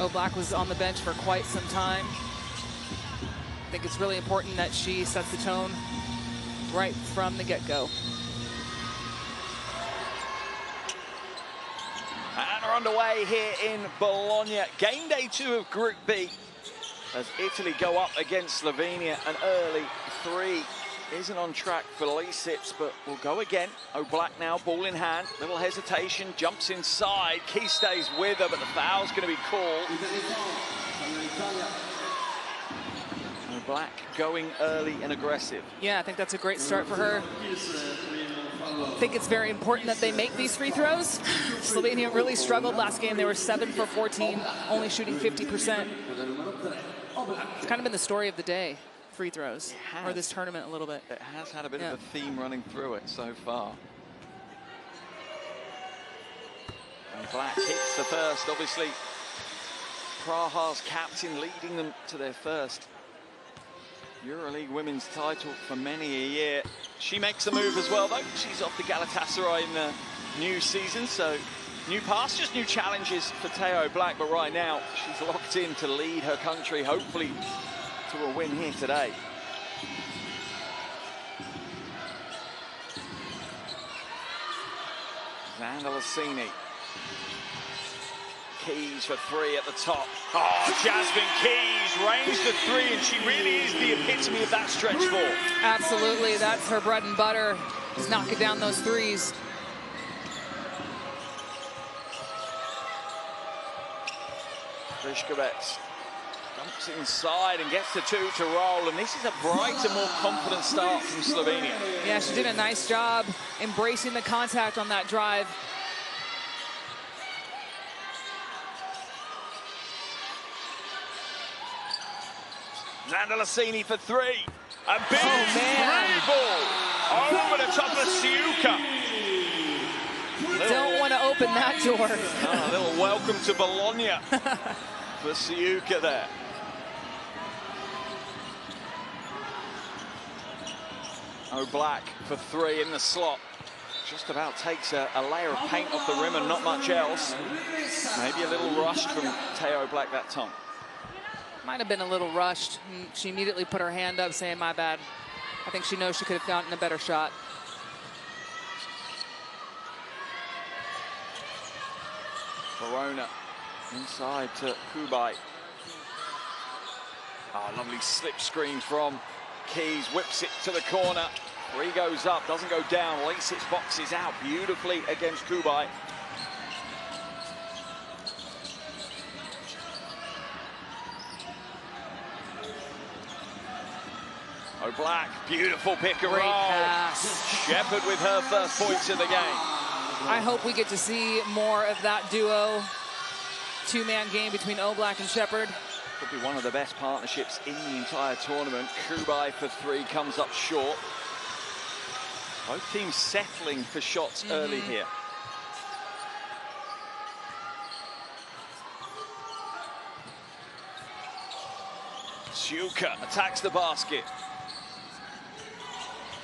Oblak was on the bench for quite some time. I think it's really important that she sets the tone right from the get-go. And we're underway here in Bologna. Game day 2 of Group B as Italy go up against Slovenia. An early 3 isn't on track for Lisitz, but will go again. Oblak now, ball in hand. Little hesitation, jumps inside. Key stays with her, but the foul's going to be called. Oblak going early and aggressive. Yeah, I think that's a great start for her. I think it's very important that they make these free throws. Slovenia really struggled last game. They were 7 for 14, only shooting 50%. It's kind of been the story of the day, free throws, or this tournament a little bit. It has had a bit of a theme running through it so far. And Black hits the first, obviously. Praha's captain leading them to their first EuroLeague women's title for many a year. She makes a move as well, though. She's off to Galatasaray in the new season, so new pastures, new challenges for Theo Black, but right now she's locked in to lead her country, hopefully to a win here today. Zandalasini. Keys for 3 at the top. Oh, Jasmine Keys ranged the 3, and she really is the epitome of that stretch 4. Absolutely, that's her bread and butter, is knocking down those 3s. Griškovec dumps inside and gets the 2 to roll, and this is a brighter, more confident start from Slovenia. Yeah, she did a nice job embracing the contact on that drive. Zandalasini for 3. A big ball over the top of Sivka. Don't want to open that door. A little welcome to Bologna for Sivka there. Oblak for 3 in the slot. Just about takes a layer of paint off the rim and not much else. Maybe a little rushed from Theo Black that time. Might have been a little rushed. She immediately put her hand up saying, my bad. I think she knows she could have gotten a better shot. Verona inside to Kubai. Oh, lovely slip screen from Keys, whips it to the corner. 3 goes up, doesn't go down. Lisitz boxes out beautifully against Kubai. Oblak, beautiful pick and roll. Shepherd with her first points of the game. I hope we get to see more of that duo. 2-man game between Oblak and Shepherd. Could be one of the best partnerships in the entire tournament. Kubai for 3 comes up short. Both teams settling for shots early here. Sivka attacks the basket.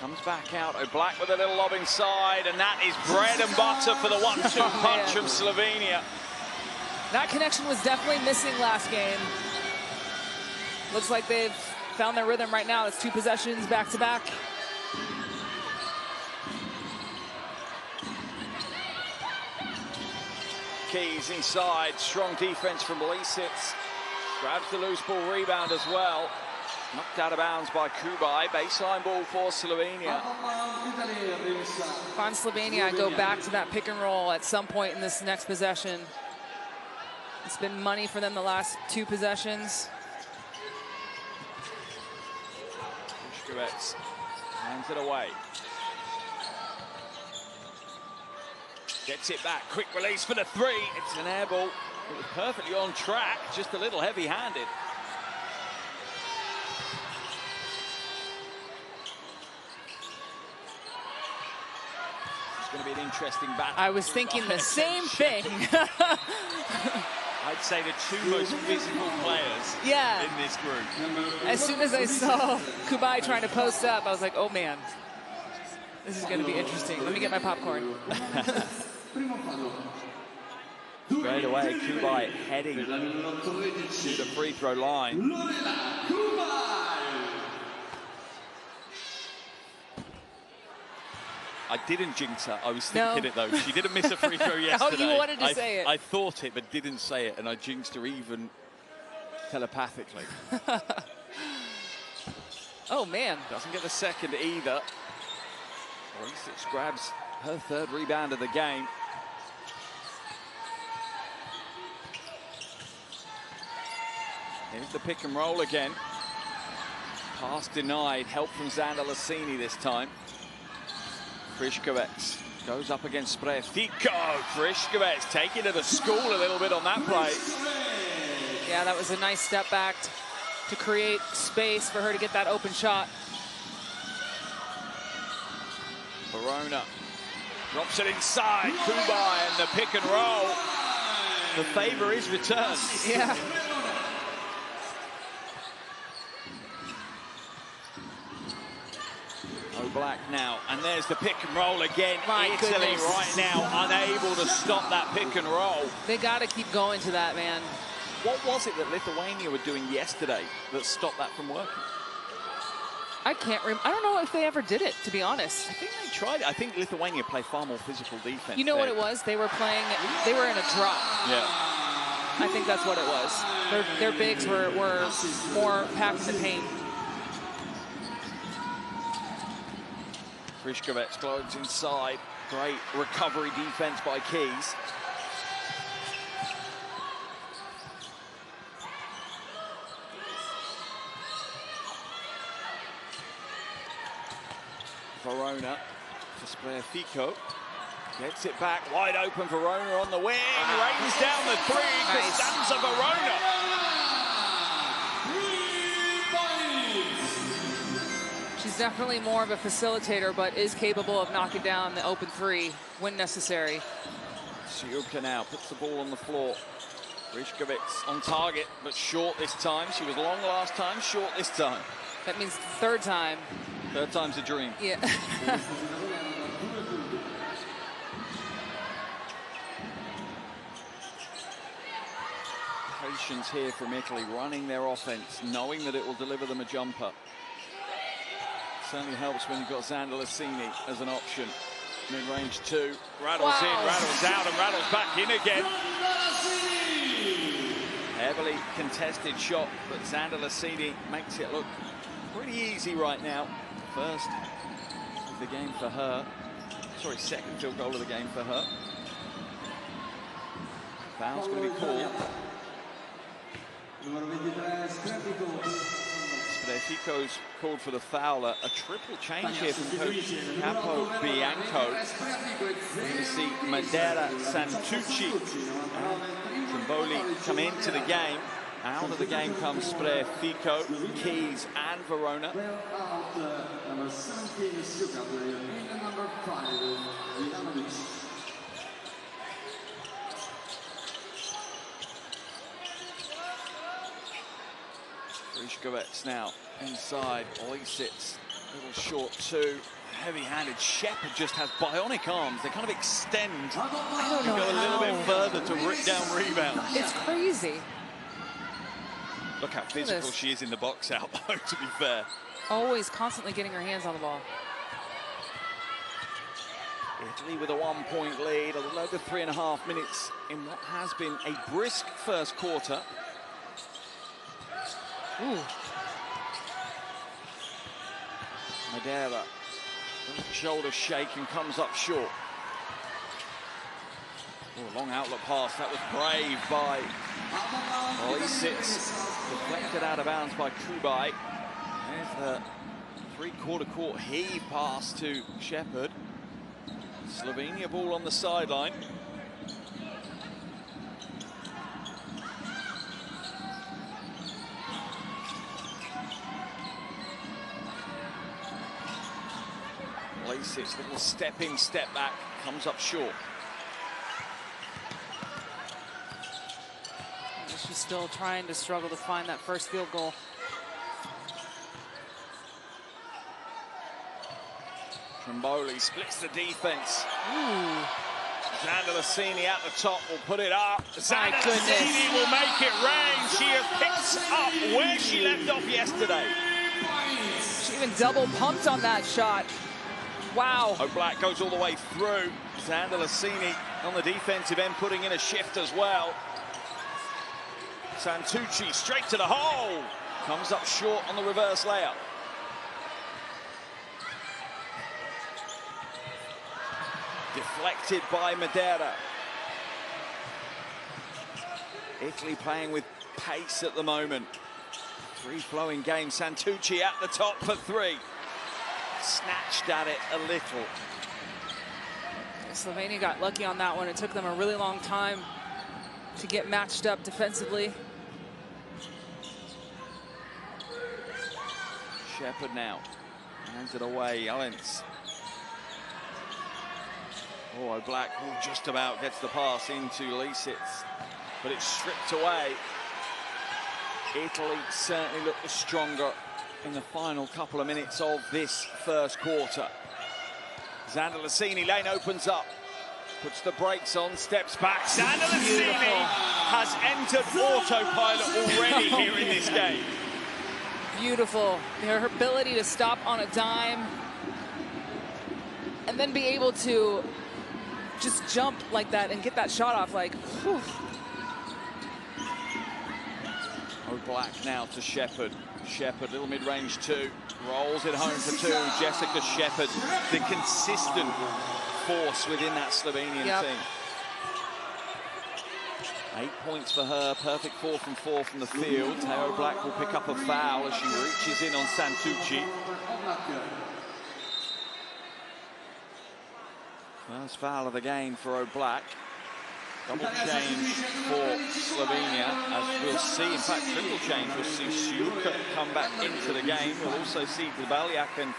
Comes back out, Oblak with a little lob inside, and that is bread and butter for the 1-2 punch from Slovenia. That connection was definitely missing last game. Looks like they've found their rhythm right now. It's 2 possessions back-to-back. Keys inside, strong defense from Lisitz. Grabs the loose ball rebound as well. Knocked out of bounds by Kubai. Baseline ball for Slovenia. If I'm Slovenia, I go back to that pick and roll at some point in this next possession. It's been money for them the last 2 possessions. Griškovec hands it away. Gets it back, quick release for the 3. It's an air ball. It was perfectly on track, just a little heavy-handed. It's going to be an interesting battle. I was thinking the same thing. I'd say the 2 most physical players in this group. As soon as I saw Kubai trying to post up, I was like, oh man, this is going to be interesting. Let me get my popcorn. Straight away, Kubai heading to the free throw line. I didn't jinx her. I was thinking it though. She didn't miss a free throw yesterday. Oh, you wanted to say it. I thought it, but didn't say it, and I jinxed her even telepathically. Oh man! Doesn't get the second either. Olisic grabs her third rebound of the game. Here's the pick and roll again. Pass denied. Help from Xander Lassini this time. Friškovec goes up against Sprefico. Friškovec taking to the school a little bit on that play. Yeah, that was a nice step back to create space for her to get that open shot. Verona drops it inside. Kubai and the pick and roll. The favor is returned. Yeah. Black now, and there's the pick and roll again. My Italy goodness. right now unable to stop that pick and roll. They got to keep going to that, man. What was it that Lithuania were doing yesterday that stopped that from working? I can't remember. I don't know if they ever did it, to be honest. I think they tried it. I think Lithuania play far more physical defense. You know what it was? They were playing, they were in a drop. Yeah. I think that's what it was. Their bigs were more packed in the paint. Friškovec glodes inside. Great recovery defense by Keys. Verona to Sprefico. Gets it back, wide open. Verona on the wing. Rains down the three. Nice. Costanza Verona. She's definitely more of a facilitator, but is capable of knocking down the open three when necessary. Sivka now puts the ball on the floor. Friškovec on target, but short this time. She was long last time, short this time. That means third time. Third time's a dream. Yeah. Patience here from Italy, running their offense, knowing that it will deliver them a jumper. Certainly helps when you've got Xander Lassini as an option. Mid-range two, rattles in, rattles out, and rattles back in again. Heavily contested shot, but Xander Lassini makes it look pretty easy right now. First of the game for her. Sorry, second field goal of the game for her. Foul's going to be called. Sprefico's called for the foul. A triple change here from coach Capo Bianco. We're going to see Madeira, Santucci, and Trimboli come into the game. Out of the game comes Sprefico, Keys, and Verona. Friškovec now inside. Olisic, little short two. Heavy-handed. Shepard just has bionic arms. They kind of extend and go a little bit further to rip down rebounds. It's crazy. Look how physical she is in the box out, though, to be fair. Always constantly getting her hands on the ball. Italy with a 1-point lead, a little over 3.5 minutes in what has been a brisk first quarter. Ooh. Madeira, shoulder shake and comes up short. Oh, long outlet pass, that was brave by Olisic. Deflected out of bounds by Kubai. There's the three-quarter court heave pass to Shepard. Slovenia ball on the sideline. Olisic, little step in, step back, comes up short. She's still trying to struggle to find that first field goal. Trimboli splits the defense. Ooh. Zandalasini at the top will put it up. Zandalasini will make it rain. She picks up where she left off yesterday. She even double pumped on that shot. Wow. Black goes all the way through. Zandalasini on the defensive end putting in a shift as well. Santucci straight to the hole. Comes up short on the reverse layup. Deflected by Madeira. Italy playing with pace at the moment. Free-flowing game. Santucci at the top for three. Snatched at it a little. Slovenia got lucky on that one. It took them a really long time to get matched up defensively. Shepherd now. Hands it away. Allens. Oh, Black just about gets the pass into Lisitz, but it's stripped away. Italy certainly looked the stronger in the final couple of minutes of this first quarter. Zandalasini, lane opens up, puts the brakes on, steps back. Zandalasini has entered autopilot already here in this game. Beautiful. Her ability to stop on a dime and then be able to just jump like that and get that shot off, like, whew. Black now to Shepherd. Shepherd, little mid-range two, rolls it home for two. Jessica Shepherd, the consistent force within that Slovenian team. 8 points for her, perfect 4 from 4 from the field. Teo Black will pick up a foul as she reaches in on Santucci. First foul of the game for Black. Double change for Slovenia, as we'll see. In fact, triple change. We'll see Sivka come back into the game. We'll also see Dubaliak, and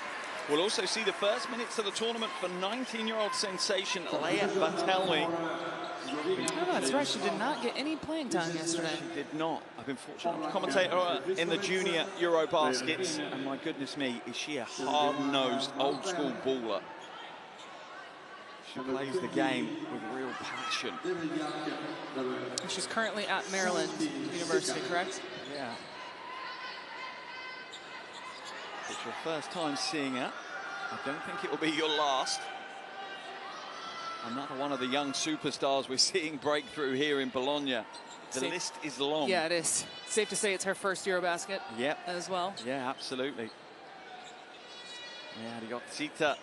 we'll also see the first minutes of the tournament for 19-year-old sensation Leia Bartelmi. Oh, that's right. She did not get any playing time yesterday. She did not. I've been fortunate to commentate in the junior Eurobaskets, and my goodness me, is she a hard-nosed, old-school baller. She plays the game with real passion. She's currently at Maryland University, correct? Yeah. It's your first time seeing her. I don't think it will be your last. Another one of the young superstars we're seeing break through here in Bologna. The list is long. Yeah, it is. Safe to say it's her first Eurobasket as well. Yeah, absolutely. Yeah, we got Zita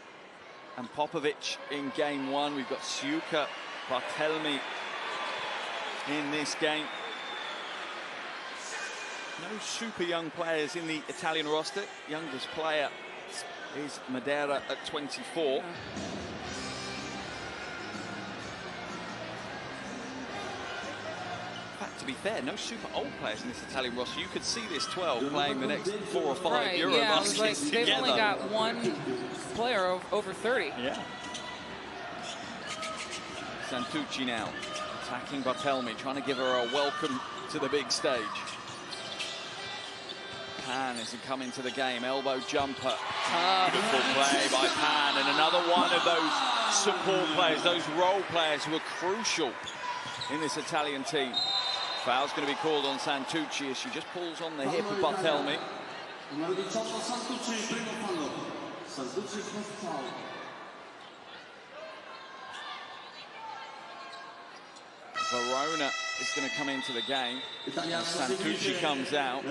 and Popovic in game one. We've got Sivka, Bartelmi in this game. No super young players in the Italian roster. Youngest player is Madeira at 24. To be fair, no super old players in this Italian roster. You could see this 12 playing the next 4 or 5 Eurobaskets together. They've only got one player over 30. Yeah. Santucci now attacking Bartelmi, trying to give her a welcome to the big stage. Pan isn't coming to the game. Elbow jumper. Beautiful play by Pan, and another one of those support players, those role players who are crucial in this Italian team. Foul's going to be called on Santucci as she just pulls on the hip of Bartelmi. Verona is going to come into the game. Santucci comes out.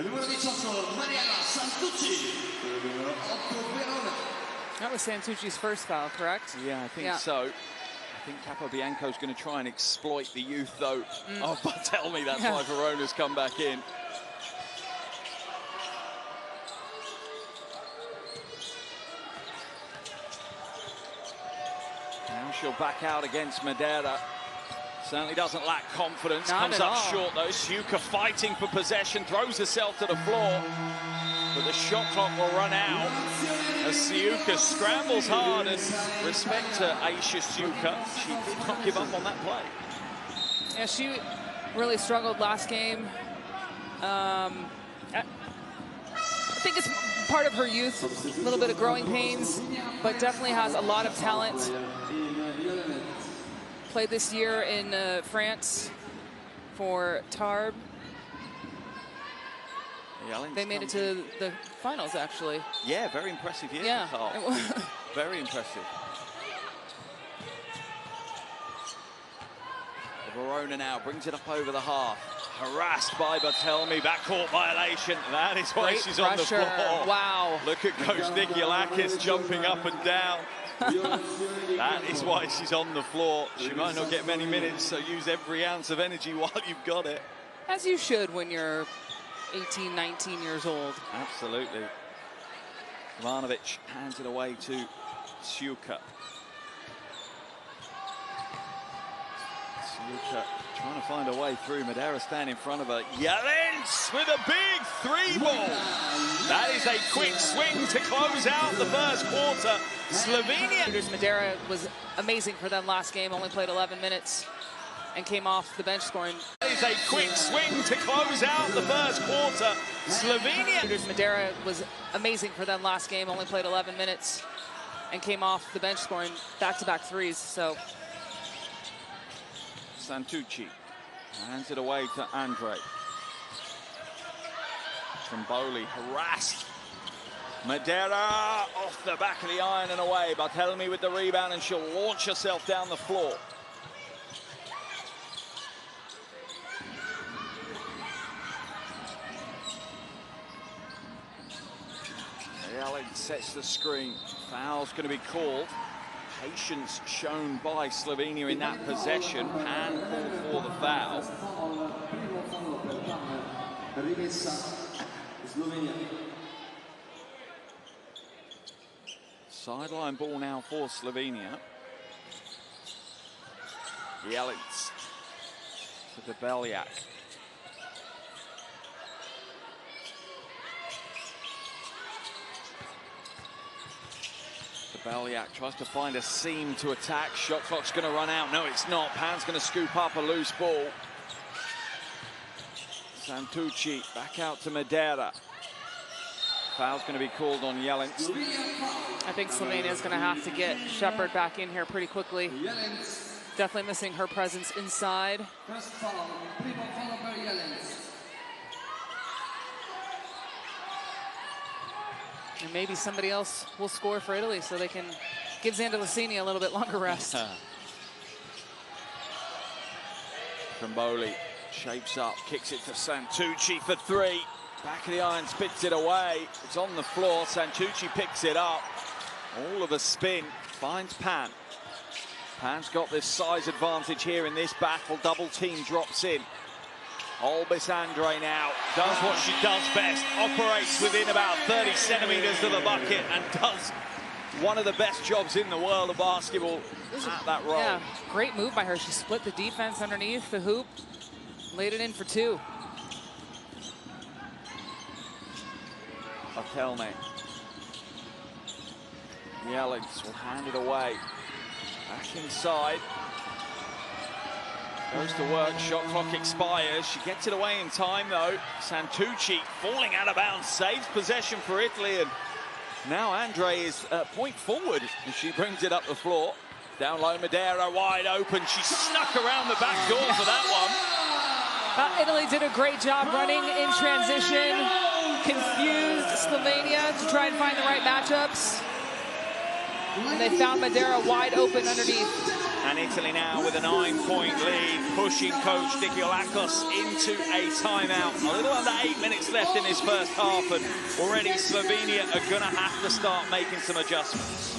That was Santucci's first foul, correct? Yeah, I think so. I think Capobianco's going to try and exploit the youth, though, of Bartelmi. That's why Verona's come back in. Now she'll back out against Madeira. Certainly doesn't lack confidence. Comes up short, though. Sivka fighting for possession, throws herself to the floor. But the shot clock will run out as Sivka scrambles hard, and respect to Ajsa Sivka. She did not give up on that play. Yeah, she really struggled last game. I think it's part of her youth, a little bit of growing pains, but definitely has a lot of talent. played this year in France for Tarbes. They made it to the finals, actually. Yeah, very impressive year. Yeah. Very impressive. Verona now brings it up over the half. Harassed by Barthelemy, backcourt violation. That is why she's on the floor. Wow. Look at Coach Nikiolakis jumping up and down. That is why she's on the floor. She might not get many minutes, so use every ounce of energy while you've got it. As you should when you're 18, 19 years old. Absolutely. Ivanovic hands it away to Sivka. Sivka trying to find a way through. Madeira standing in front of her. Jelens with a big three ball. That is a quick swing to close out the first quarter. Slovenia. Madeira was amazing for them last game. Only played 11 minutes and came off the bench scoring. That is a quick swing to close out the first quarter. Slovenia. Madeira was amazing for them last game. Only played 11 minutes and came off the bench scoring back-to-back threes. So Santucci hands it away to Andre. Trimboli harassed. Madeira off the back of the iron and away. Barthelemy with the rebound, and she'll launch herself down the floor. Allen sets the screen. Foul's going to be called. Patience shown by Slovenia in that possession. Pan called for the foul. Sideline ball now for Slovenia. Jelens to Debeliak. Debeliak tries to find a seam to attack. Shot clock's going to run out. No, it's not. Pan's going to scoop up a loose ball. Santucci back out to Madeira. Foul's going to be called on Jelens. I think Slovenia is going to have to get Shepard back in here pretty quickly. Definitely missing her presence inside. First foul by Jelens. And maybe somebody else will score for Italy so they can give Zandalicini a little bit longer rest. Trimboli shapes up, kicks it to Santucci for three. Back of the iron, spits it away. It's on the floor. Santucci picks it up. All of a spin, finds Pan. Pan's got this size advantage here in this battle. Double team drops in. Olbis Andre now does what she does best, operates within about 30 centimeters of the bucket and does one of the best jobs in the world of basketball at that role. Yeah, great move by her. She split the defense underneath the hoop, laid it in for two. Barthelemy. Jelens will hand it away. Back inside. Goes to work, shot clock expires. She gets it away in time though. Santucci falling out of bounds, saves possession for Italy, and now Andre is point forward as she brings it up the floor. Down low, Madeira wide open. She snuck around the back door for that one. Italy did a great job running in transition, confused Slovenia to try and find the right matchups. And they found Madeira wide open underneath. And Italy now with a 9-point lead, pushing Coach Nikiolakis into a timeout. A little under 8 minutes left in this first half, and already Slovenia are going to have to start making some adjustments.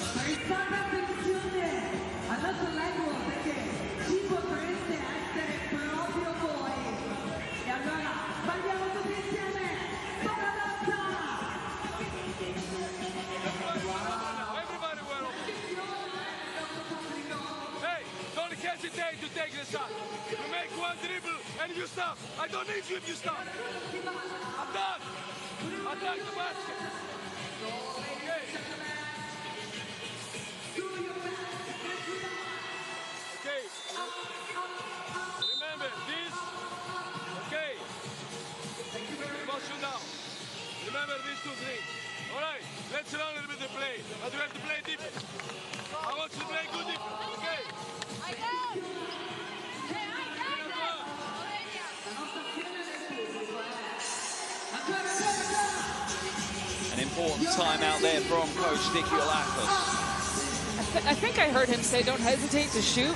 To take the shot. You make one dribble and you stop. I don't need you if you stop. I'm done. Attack the basket. Okay. Okay. Remember this. Okay. Push you down. Remember these two things. All right. Let's run a little bit of play. But we have to play defense. I want you to play good defense. Okay. I know. important timeout there from Coach Dikiolakos. I think I heard him say, don't hesitate to shoot.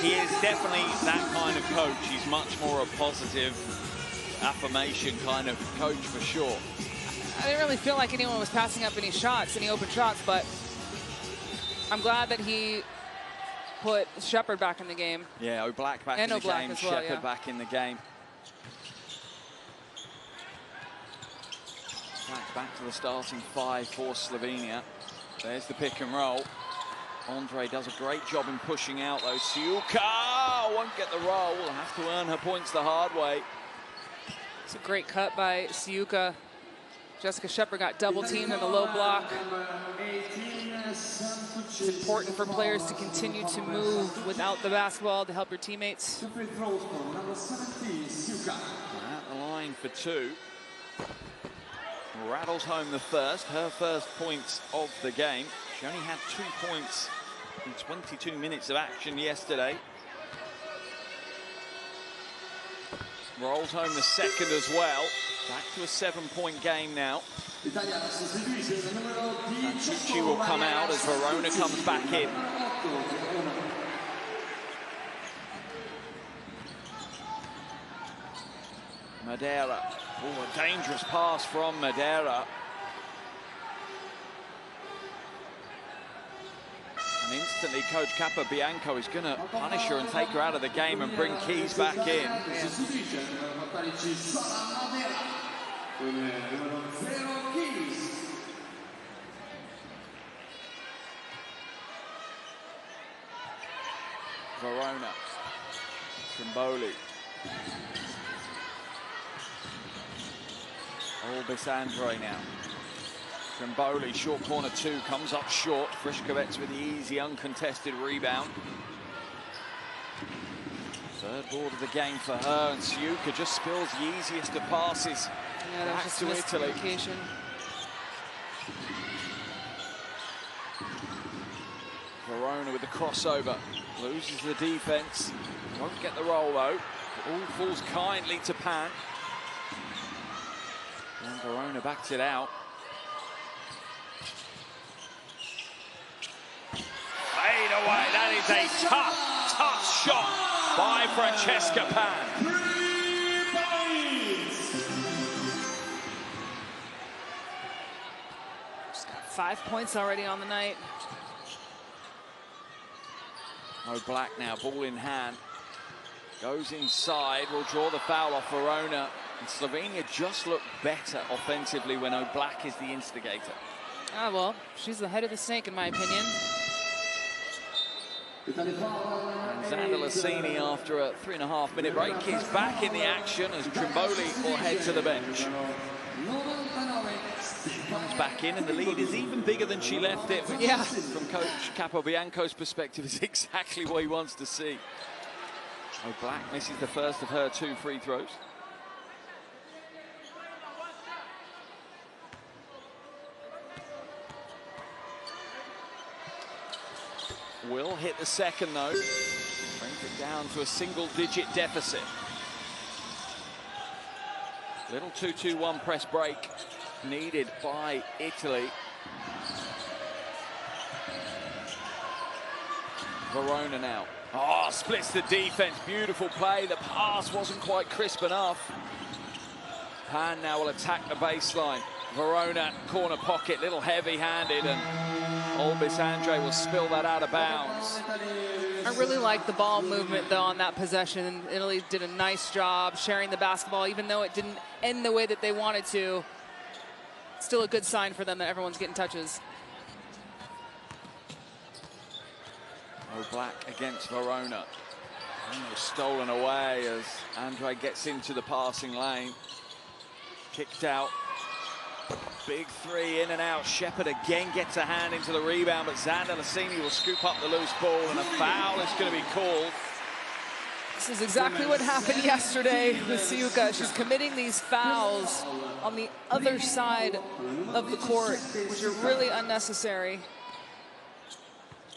He is definitely that kind of coach. He's much more a positive affirmation kind of coach for sure. I didn't really feel like anyone was passing up any shots, any open shots, but I'm glad that he put Shepard back in the game. Yeah, Oblak back in the game, as well, Shepard back in the game. Back to the starting five for Slovenia. There's the pick and roll. Andre does a great job in pushing out though. Sivka won't get the roll. Will have to earn her points the hard way. It's a great cut by Sivka. Jessica Shepard got double teamed in the low block. It's important for players to continue to move without the basketball to help your teammates. At the line for two. Rattles home the first, her first points of the game. She only had 2 points in 22 minutes of action yesterday. Rolls home the second as well. Back to a 7-point game now. Tucci will come out as Verona comes back in. Madeira. Oh, a dangerous pass from Madeira. And instantly, Coach Capobianco is going to punish her and take her out of the game and bring Keys back in. Verona. Trimboli. Albisandre now. Trimboli, short corner two, comes up short. Friškovec with the easy, uncontested rebound. Third board of the game for her, and Sivka just spills the easiest of passes. Yeah, that was just to Italy. miscommunication. Verona with the crossover, loses the defense. Won't get the roll though. All falls kindly to Pan. And Verona backs it out. Fade away. That is a tough shot by Francesca Pan. 3 points. She's got 5 points already on the night. Oblak now, ball in hand. Goes inside, will draw the foul off Verona. And Slovenia just looked better offensively when Oblak is the instigator. Ah, well, she's the head of the snake, in my opinion. And Xander Lassini, after a 3.5-minute break, is back in the action as Trimboli will head to the bench. Comes back in, and the lead is even bigger than she left it, which from Coach Capobianco's perspective is exactly what he wants to see. Oblak misses the first of her 2 free throws. Will hit the second though. Brings it down to a single-digit deficit. Little 2-2-1 press break needed by Italy. Verona now. Oh, splits the defense. Beautiful play. The pass wasn't quite crisp enough. Pan now will attack the baseline. Verona, corner pocket, little heavy-handed, and Albisandre will spill that out of bounds. I really like the ball movement, though, on that possession. Italy did a nice job sharing the basketball, even though it didn't end the way that they wanted to. Still a good sign for them that everyone's getting touches. Oblak against Verona. Almost stolen away as Andre gets into the passing lane. Kicked out. Big three in and out. Shepard again gets a hand into the rebound, but Xander Lassini will scoop up the loose ball, and a foul is going to be called. This is exactly what happened yesterday with Sivka. She's committing these fouls on the other side of the court, which are really unnecessary.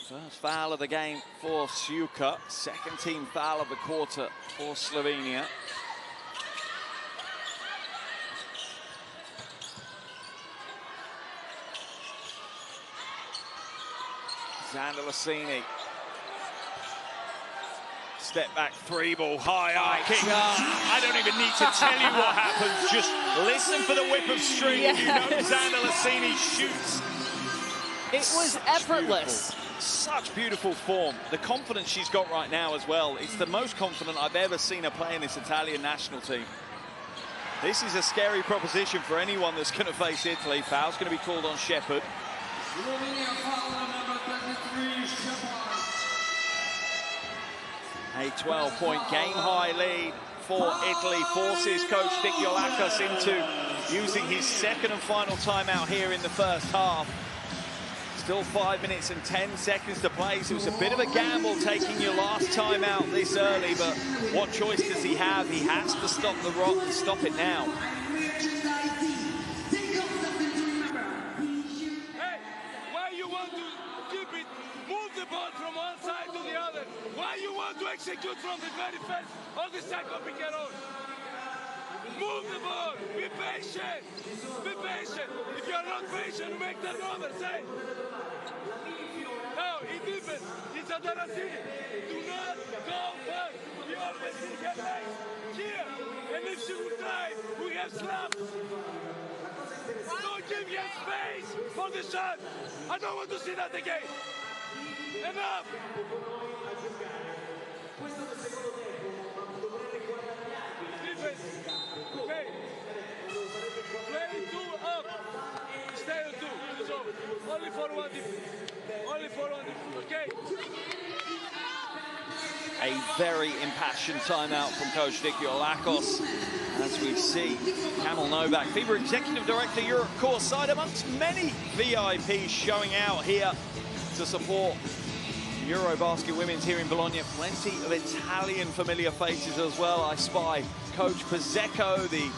First foul of the game for Sivka. Second team foul of the quarter for Slovenia. Zandalasini. Step back, three ball, high kick. I don't even need to tell you what happens. Just listen for the whip of string. Yes. You know Zandalasini shoots. It was effortless. Such beautiful form. The confidence she's got right now as well. It's the most confident I've ever seen her play in this Italian national team. This is a scary proposition for anyone that's going to face Italy. Foul's going to be called on Shepherd. A 12-point game-high lead for Italy forces Coach Dikyolakis into using his second and final timeout here in the first half. Still 5 minutes and 10 seconds to play, so it's a bit of a gamble taking your last timeout this early, but what choice does he have? He has to stop the rock and stop it now. Hey, why you want to keep it, move the ball from one side to the other? Why you want to execute from the very first on the cycle pick and roll? Move the ball, be patient, be patient. If you're not patient, make the number, say. Now, in defense, it's a Zandalasini. Do not go back. You always see her legs here. And if she will try, we have slapped. Don't give her space for the shot. I don't want to see that again. Enough. Defense. Okay. Play two up. Stay on two. It's over. Only for one defense. Only for one defense. Okay. A very impassioned timeout from Coach Dikyolakis. As we see, Kamil Novak, FIBA Executive Director, Europe courtside, amongst many VIPs showing out here to support Eurobasket Women's here in Bologna. Plenty of Italian familiar faces as well. I spy Coach Pizecco, the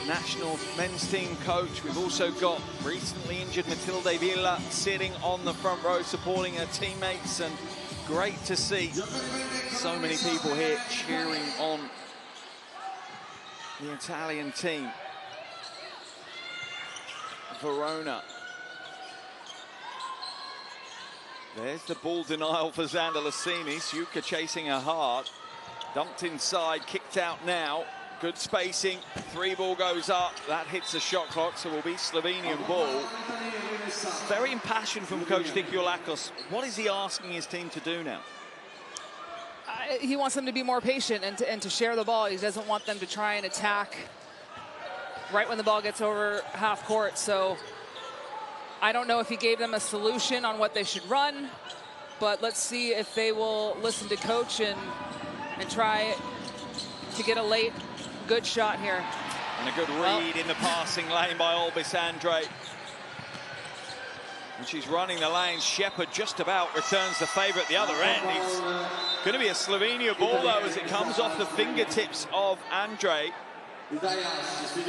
national men's team coach. We've also got recently injured Matilde Villa sitting on the front row supporting her teammates, and great to see so many people here cheering on the Italian team. Verona. There's the ball denial for Zandalasini. Sivka chasing her hard. Dumped inside, kicked out now. Good spacing. Three ball goes up. That hits the shot clock, so will be Slovenian ball. Very impassioned from Coach Dikyolakis. What is he asking his team to do now? He wants them to be more patient and to share the ball. He doesn't want them to try and attack right when the ball gets over half court. So I don't know if he gave them a solution on what they should run, but let's see if they will listen to Coach and try to get a late good shot here. And a good read in the passing lane by Albis Andre. And she's running the lane. Shepherd just about returns the favor at the other end. It's going to be a Slovenia ball, though, as it comes off the fingertips of Andre.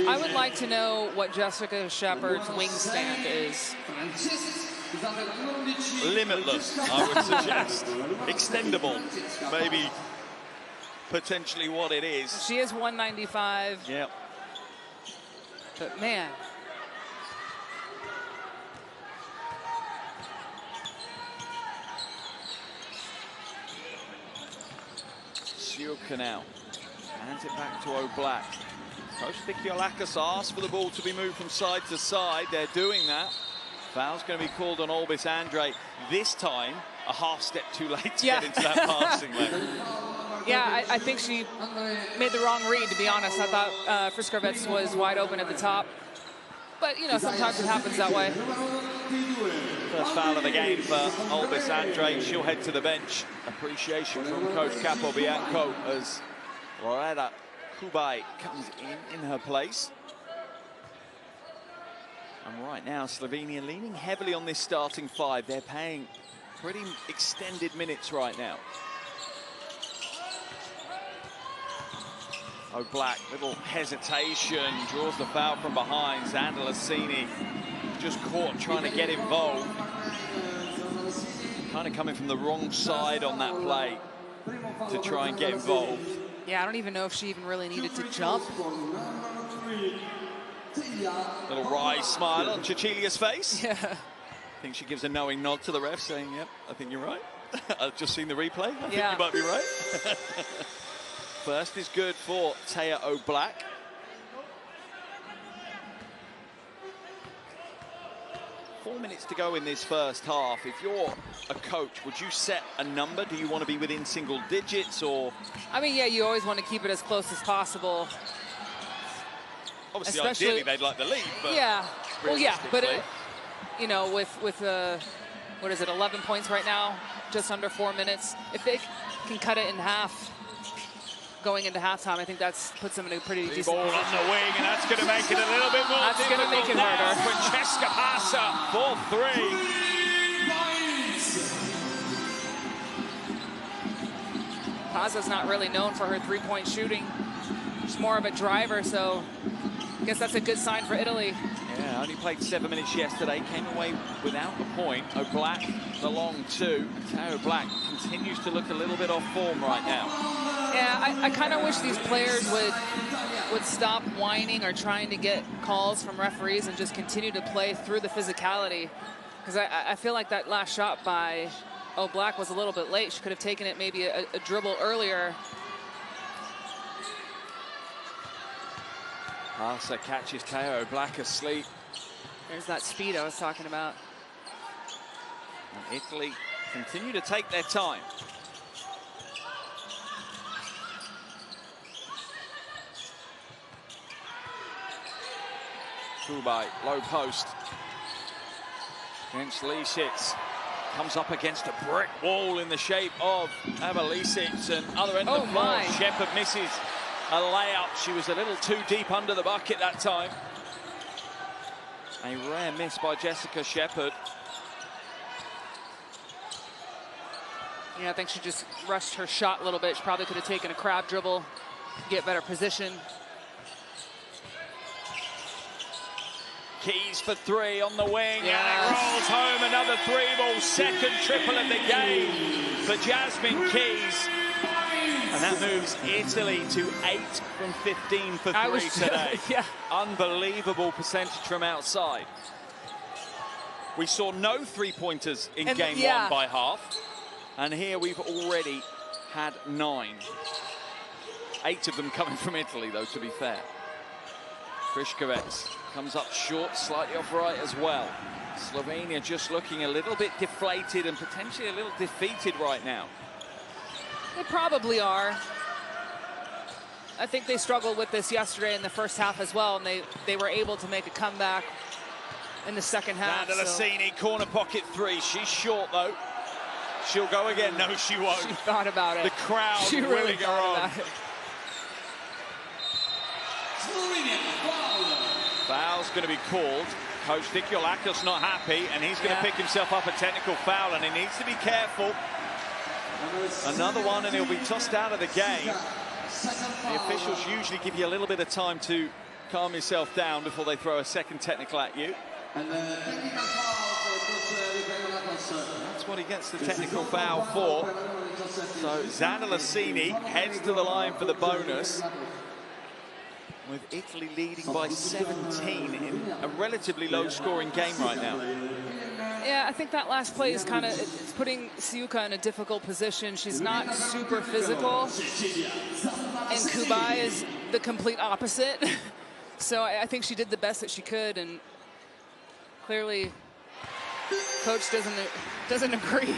I would like to know what Jessica Shepherd's wingspan is. Limitless, I would suggest. Extendable, maybe potentially what it is. She is 195. Yep. But man. Sivka now hands it back to O'Black. Coach Dikyolakis asked for the ball to be moved from side to side. They're doing that. Foul's going to be called on Albis Andre. This time, a half step too late to get into that passing lane. Yeah, I think she made the wrong read, to be honest. I thought Friskovets was wide open at the top. But, you know, sometimes it happens that way. First foul of the game for Albis Andre. She'll head to the bench. Appreciation from Coach Capobianco as Loretta Kubai comes in her place. And right now, Slovenia leaning heavily on this starting five. They're paying pretty extended minutes right now. O'Black, little hesitation, draws the foul from behind. Zandalasini just caught trying to get involved. Kind of coming from the wrong side on that play to try and get involved. Yeah, I don't even know if she even really needed to jump. Little wry smile on Cecilia's face. Yeah. think she gives a knowing nod to the ref, saying, yep, I think you're right. I've just seen the replay. I think you might be right. First is good for Taya O'Black. Four minutes to go in this first half. If you're a coach, would you set a number? Do you want to be within single digits, or? I mean, yeah, you always want to keep it as close as possible. Obviously, ideally, they'd like the lead, but yeah, well, yeah, but you know, with what is it, 11 points right now, just under 4 minutes. If they can cut it in half going into halftime, I think that's puts them in a pretty decent ball position. on the wing, and that's going to make it a little bit more That's going to make it harder. Francesca Passa for 3. Pazza's not really known for her three-point shooting. She's more of a driver, so I guess that's a good sign for Italy. Yeah, only played 7 minutes yesterday, came away without a point. O'Black, the long two. Taya O'Black continues to look a little bit off form right now. Yeah, I kind of wish these players would stop whining or trying to get calls from referees and just continue to play through the physicality. Because I feel like that last shot by O'Black was a little bit late. She could have taken it maybe a dribble earlier. Ajsa catches Taya O'Black asleep. There's that speed I was talking about. And Italy continue to take their time. Kubai, low post. Against Lisic. Comes up against a brick wall in the shape of Ava Lisic, and other end of the floor. Shepherd misses a layup. She was a little too deep under the bucket that time. A rare miss by Jessica Shepherd. Yeah, I think she just rushed her shot a little bit. She probably could have taken a crab dribble, get better position. Keys for 3 on the wing, and it rolls home. Another 3-ball, second triple of the game for Jasmine Keys. And that moves Italy to 8 from 15 for 3 today. Yeah. Unbelievable percentage from outside. We saw no three-pointers in game 1 by half. And here we've already had 9. 8 of them coming from Italy, though, to be fair. Kriškovec comes up short, slightly off right as well. Slovenia just looking a little bit deflated and potentially a little defeated right now. They probably are. I think they struggled with this yesterday in the first half as well, and they were able to make a comeback in the second half. Dandalassini, corner pocket 3. She's short, though. She'll go again. No, she won't. She thought about it. The crowd she really thought about it. Foul's going to be called. Coach Dikyolakos not happy, and he's going to pick himself up a technical foul, and he needs to be careful. Another one, and he'll be tossed out of the game. The officials usually give you a little bit of time to calm yourself down before they throw a second technical at you. That's what he gets the technical foul for. So Dandalassini heads to the line for the bonus, with Italy leading by 17 in a relatively low-scoring game right now. Yeah, I think that last play is kind of, it's putting Sivka in a difficult position. She's not super physical, and Kubai is the complete opposite. So I think she did the best that she could, and clearly, coach doesn't agree.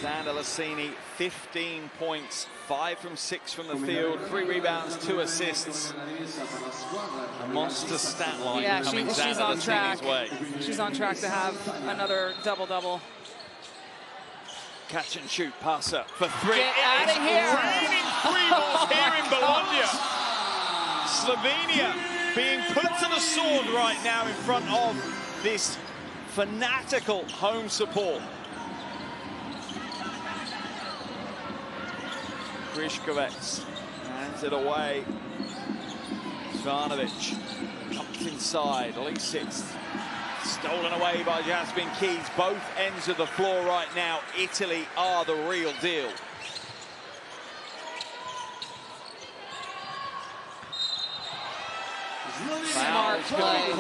Dandalassini, 15 points, 5 from 6 from the field, 3 rebounds, 2 assists. A monster stat line coming she's on track. Way. She's on track to have another double-double. Catch and shoot passer for 3. Get out of here! Raining 3 balls here in Bologna. Slovenia being put to the sword right now in front of this fanatical home support. Kriškovec hands it away. Ivanovic pumped inside. Lisic stolen away by Jasmine Keys. Both ends of the floor right now. Italy are the real deal. Smart play.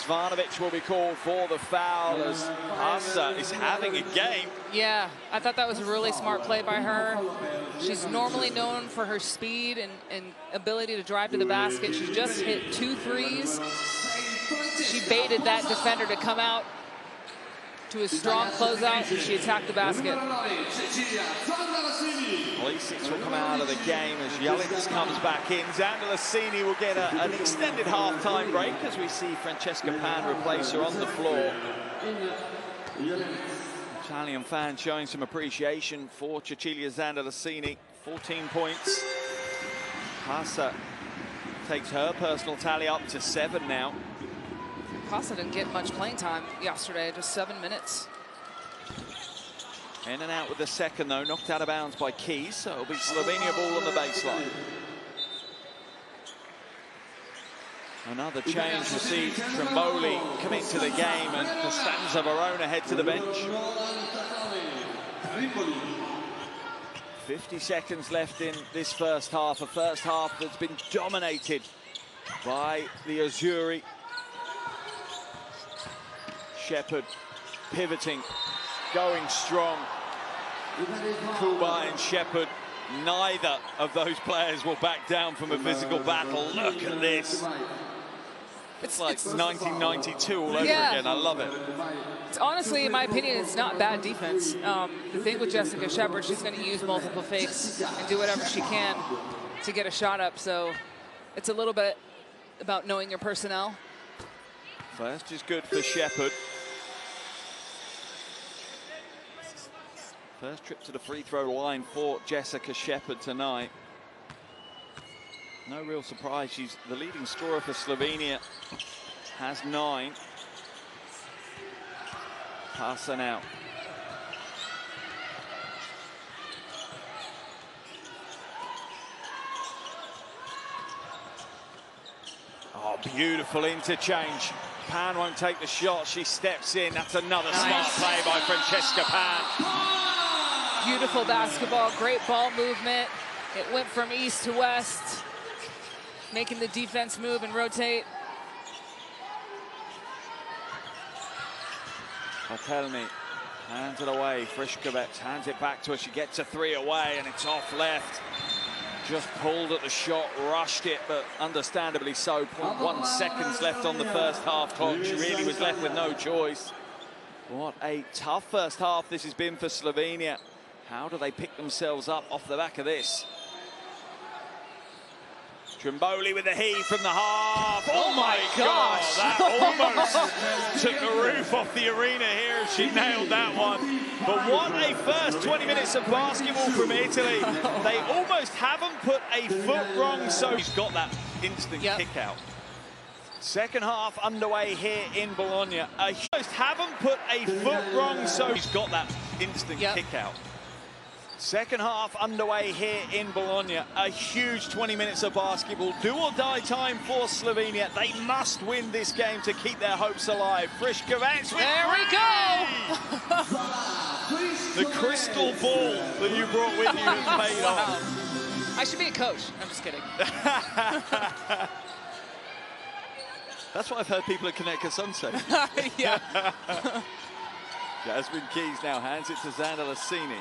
Svanovic will be called for the foul as Ajsa is having a game. Yeah, I thought that was a really smart play by her. She's normally known for her speed and ability to drive to the basket. She just hit 2 threes. She baited that defender to come out to a strong closeout, and she attacked the basket. Lisic will come out of the game as Jelens comes back in. Zandalasini will get an extended half-time break as we see Francesca Pan replace her on the floor. Italian fans showing some appreciation for Cecilia Zandalasini. 14 points. Ajsa takes her personal tally up to 7 now. Ajsa didn't get much playing time yesterday, just 7 minutes. In and out with the second, though, knocked out of bounds by Keys, so it'll be Slovenia ball on the baseline. Another change will see Trimboli come into the game and Costanza Verona head to the bench. 50 seconds left in this first half, a first half that's been dominated by the Azzurri. Shepherd pivoting, going strong. Kubai and Shepherd, neither of those players will back down from a physical battle. Look at this. It's like 1992 all over again. I love it. It's honestly, in my opinion, it's not bad defense. The thing with Jessica Shepherd, she's going to use multiple fakes and do whatever she can to get a shot up. So it's a little bit about knowing your personnel. First is good for Shepherd. First trip to the free throw line for Jessica Shepherd tonight. No real surprise, she's the leading scorer for Slovenia. Has 9. Ajsa now. Oh, beautiful interchange. Pan won't take the shot, she steps in. That's another smart play by Francesca Pan. Beautiful basketball, great ball movement. It went from east to west, making the defense move and rotate. Otelmi hands it away. Frišković hands it back to her. She gets a 3 away and it's off left. Just pulled at the shot, rushed it, but understandably so. 0.1 seconds left on the first half clock. She really was left with no choice. What a tough first half this has been for Slovenia. How do they pick themselves up off the back of this? Trimboli with the heave from the half. Oh my gosh! That almost took the roof off the arena here. She nailed that one. But what a first 20 minutes of basketball from Italy. They almost haven't put a foot wrong, so he's got that instant kick out. Second half underway here in Bologna. Almost haven't put a foot wrong, so he's got that instant kick out. Second half underway here in Bologna. A huge 20 minutes of basketball. Do or die time for Slovenia. They must win this game to keep their hopes alive. Frišković. There we go! The crystal ball that you brought with you has paid off. I should be a coach. I'm just kidding. That's what I've heard people at Connecticut Sun say. Yeah. Jasmine Keys now hands it to Zandalasini.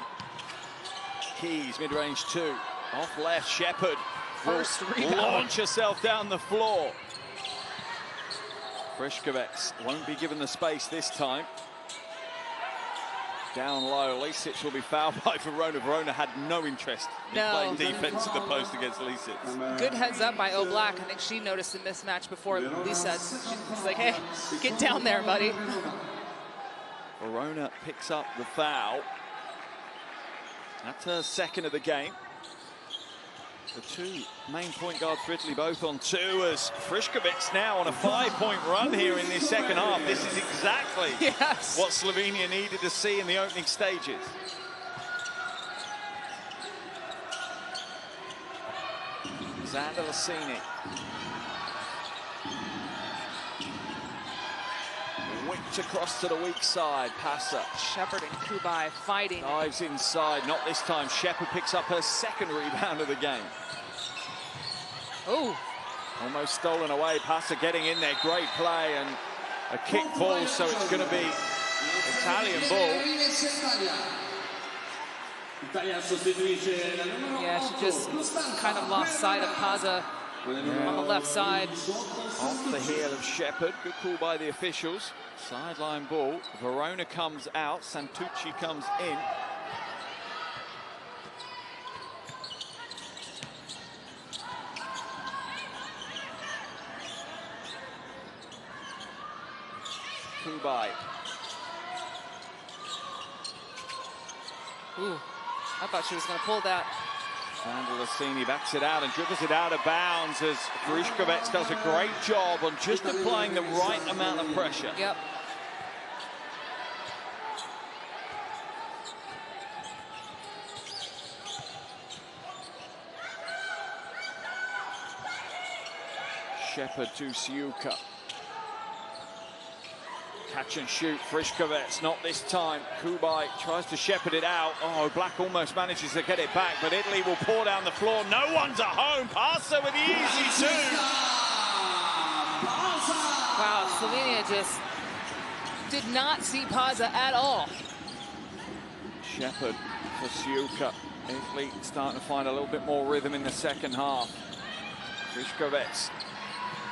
Keys, mid-range 2. Off left, Shepherd First rebound. Launch herself down the floor. Frišković won't be given the space this time. Down low, Lisic will be fouled by Verona. Verona had no interest in playing defense at the post against Lisic. Good heads up by Oblak. I think she noticed a mismatch before Lisa. She's like, hey, get down there, buddy. Verona picks up the foul. That's her second of the game. The two main point guards for Italy both on 2 as Frišković now on a 5-point run here in this second half. This is exactly what Slovenia needed to see in the opening stages. Zandalasini. Whipped across to the weak side. Passer. Shepherd and Kubai fighting. Dives inside. Not this time. Shepherd picks up her second rebound of the game. Oh. Almost stolen away. Passer getting in there. Great play. And a kick ball, so it's going to be Italian ball. Yeah, she just kind of lost sight of Pazza on the left side. Off the heel of Shepherd. Good call by the officials. Sideline ball. Verona comes out. Santucci comes in. Kubai. Ooh, I thought she was going to pull that. And Lassini backs it out and dribbles it out of bounds as Vrishkovets does a great job on just applying the right amount of pressure. Yep. Shepherd to Sivka. Catch and shoot, Vrishkovets, not this time. Kubai tries to shepherd it out. Oh, Black almost manages to get it back, but Italy will pour down the floor. No one's at home. Pasa with the easy two. Wow, Slovenia just did not see Pazza at all. Shepherd for Sivka. Italy starting to find a little bit more rhythm in the second half. Vrishkovets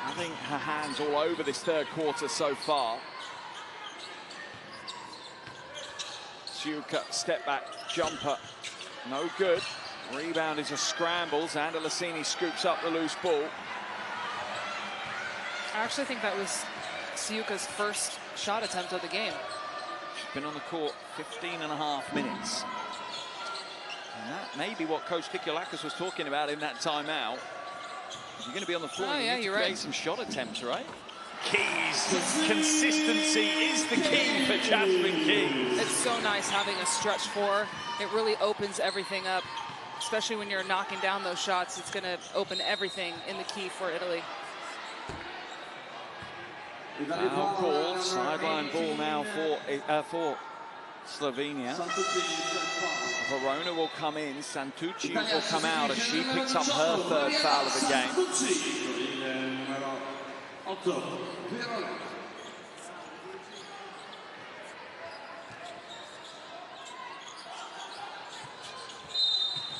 having her hands all over this third quarter so far. Sivka, step back, jumper, no good. Rebound is a scrambles, and Lassini scoops up the loose ball. I actually think that was Sivka's first shot attempt of the game. She's been on the court 15.5 minutes. And that may be what Coach Kikiolakis was talking about in that timeout. If you're going to be on the floor, you need to create some shot attempts, right? Keys. Consistency is the key for Jasmine Keys. It's so nice having a stretch four. It really opens everything up, especially when you're knocking down those shots. It's going to open everything in the key for Italy. Foul call, sideline ball now for Slovenia. Verona will come in, Santucci will come out as she picks up her third foul of the game.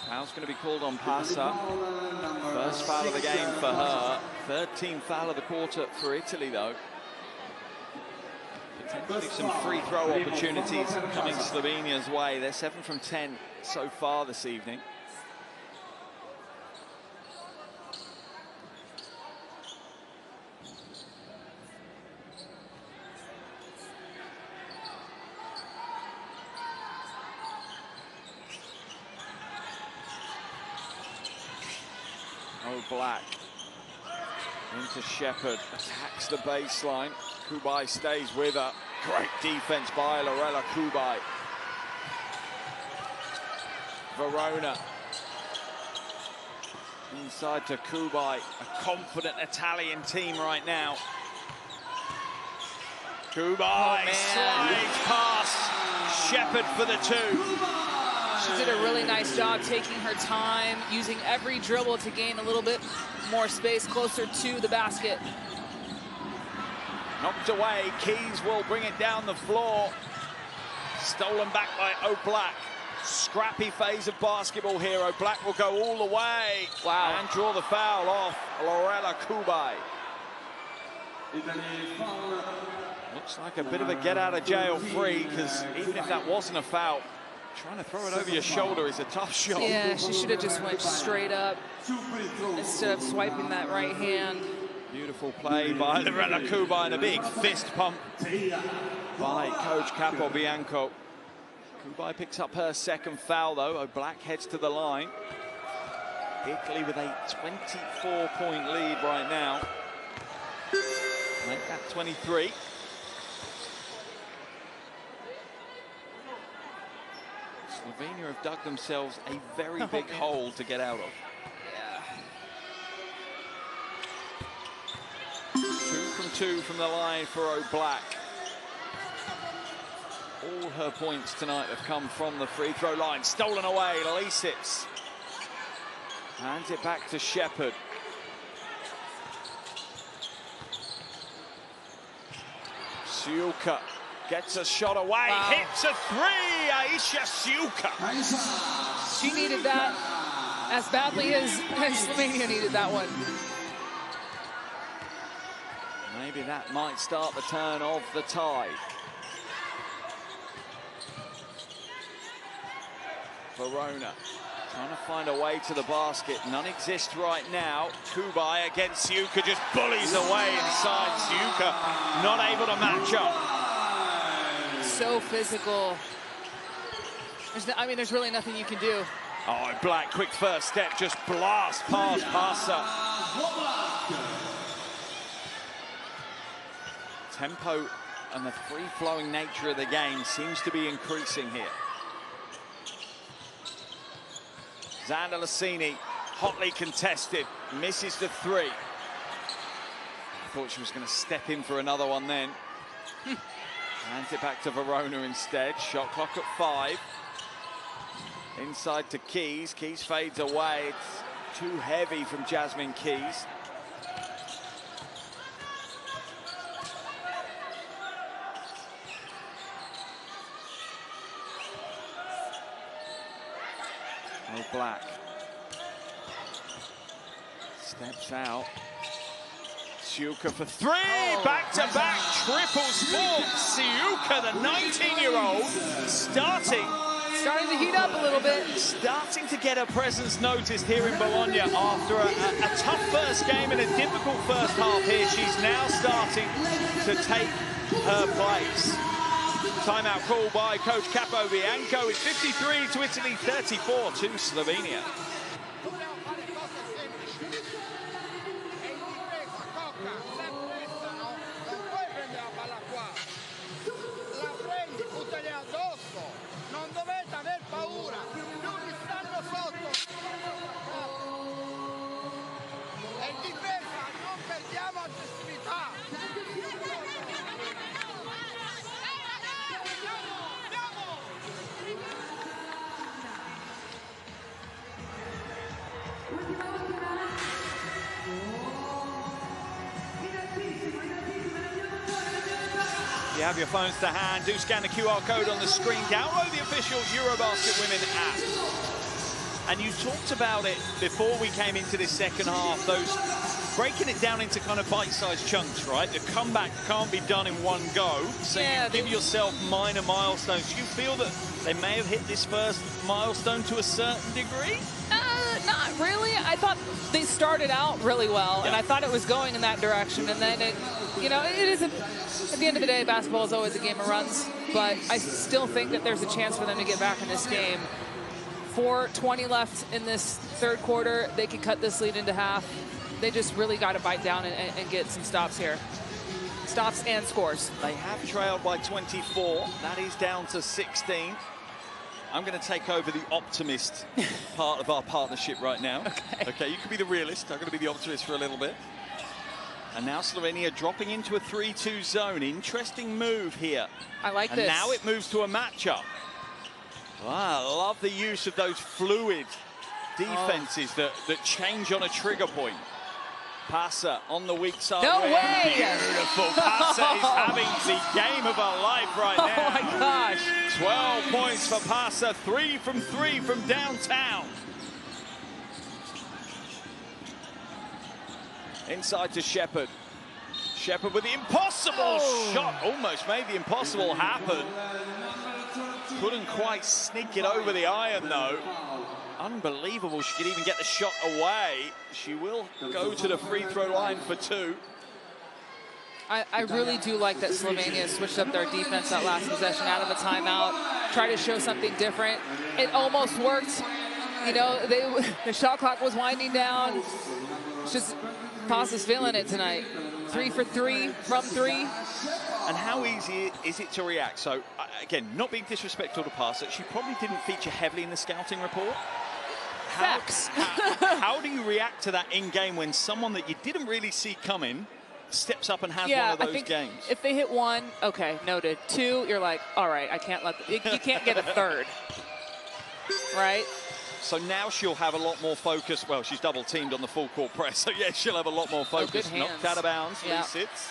Foul's going to be called on Pasa. First foul of the game for her. Third team foul of the quarter for Italy, though. Potentially some free throw opportunities coming Slovenia's way. They're 7 from 10 so far this evening. Oh, Black into Shepherd, attacks the baseline. Kubai stays with her. Great defense by Lorella Kubai. Verona inside to Kubai, a confident Italian team right now. Kubai slides past Shepherd for the two. She did a really nice job taking her time, using every dribble to gain a little bit more space closer to the basket. Knocked away, Keys will bring it down the floor. Stolen back by O'Black. Scrappy phase of basketball here. O'Black will go all the way. Wow. And draw the foul off Lorella Kubai. Looks like a bit of a get out of jail free, because even if that wasn't a foul, trying to throw it over your shoulder is a tough shot. Yeah, she should have just went straight up instead of swiping that right hand. Beautiful play by Lorella Kubai and a big fist pump by Coach Capobianco. Kubai picks up her second foul, though. O'Black heads to the line. Italy with a 24-point lead right now. Make that 23. Slovenia have dug themselves a very big hole to get out of. Yeah. 2 from 2 from the line for O'Black. All her points tonight have come from the free throw line. Stolen away, Lisitz. Hands it back to Shepherd. Sivka gets a shot away, Wow. hits a three. Ajsa Sivka. She needed that as badly as Slovenia needed that one. Maybe that might start the turn of the tide. Verona trying to find a way to the basket. None exist right now. Kubai against Sivka, just bullies away inside. Sivka not able to match up. So physical. There's really nothing you can do. Oh, Black, quick first step, just blast past Passer. Tempo and the free-flowing nature of the game seems to be increasing here. Xander Lassini, hotly contested, misses the three. I thought she was going to step in for another one then. Hands it back to Verona instead. Shot clock at 5. Inside to Keys. Keys fades away. It's too heavy from Jasmine Keys. Oh, Black steps out. Sivka for three, back-to-back triples for Sivka, the 19-year-old, starting to heat up a little bit. Starting to get her presence noticed here in Bologna after a tough first game and a difficult first half here. She's now starting to take her place. Timeout call by Coach Capobianco. It's 53 to Italy, 34 to Slovenia. You have your phones to hand, do scan the QR code on the screen, download the official Eurobasket Women app. And you talked about it before we came into this second half, those breaking it down into kind of bite-sized chunks, right? The comeback can't be done in one go, so yeah, you give yourself minor milestones. Do you feel that they may have hit this first milestone to a certain degree? Not really. I thought they started out really well, and I thought it was going in that direction, and then it is at the end of the day, basketball is always a game of runs, but I still think that there's a chance for them to get back in this game. 4:20 left in this third quarter. They can cut this lead into half. They just really got to bite down and get some stops here. Stops and scores. They have trailed by 24. That is down to 16. I'm going to take over the optimist part of our partnership right now. Okay, you can be the realist. I'm going to be the optimist for a little bit. And now Slovenia dropping into a 3-2 zone. Interesting move here. I like this. And now it moves to a matchup. Wow, I love the use of those fluid defenses that change on a trigger point. Passer on the weak side. No way! Beautiful. Passer is having the game of her life right now. Oh my gosh. 12 points for Passer. 3 from downtown. Inside to Shepherd. Shepherd with the impossible shot. Almost made the impossible happen. Couldn't quite sneak it over the iron, though. Unbelievable she could even get the shot away. She will go to the free throw line for 2. I really do like that Slovenia switched up their defense that last possession out of a timeout, try to show something different. It almost worked. You know, the shot clock was winding down. It's just Passer's feeling it tonight. 3 for 3 from 3. And how easy is it to react? So, again, not being disrespectful to Passer, she probably didn't feature heavily in the scouting report. How do you react to that in-game when someone that you didn't really see coming steps up and has one of those I think games? If they hit 1, okay, noted. 2, you're like, all right, I can't let you can't get a third, right? So now she'll have a lot more focus. Well, she's double teamed on the full court press, so yeah, she'll have a lot more focus. Good hands. Knocked out of bounds, Yeah. sits.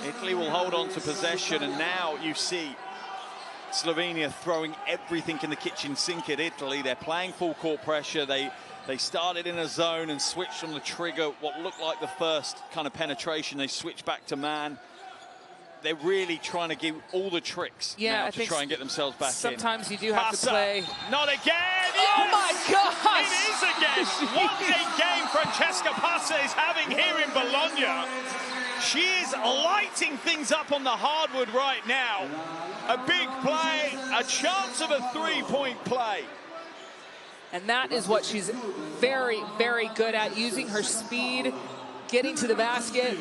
Italy will hold on to possession, and now you see Slovenia throwing everything in the kitchen sink at Italy. They're playing full court pressure. They started in a zone and switched on the trigger. What looked like the first kind of penetration, they switched back to man. They're really trying to give all the tricks now to try and get themselves back in. Sometimes you do have to play. Not again! Oh my gosh! It is again! What a game Francesca Passa is having here in Bologna. She is lighting things up on the hardwood right now. A big play, a chance of a three-point play. And that is what she's very, very good at, using her speed, getting to the basket.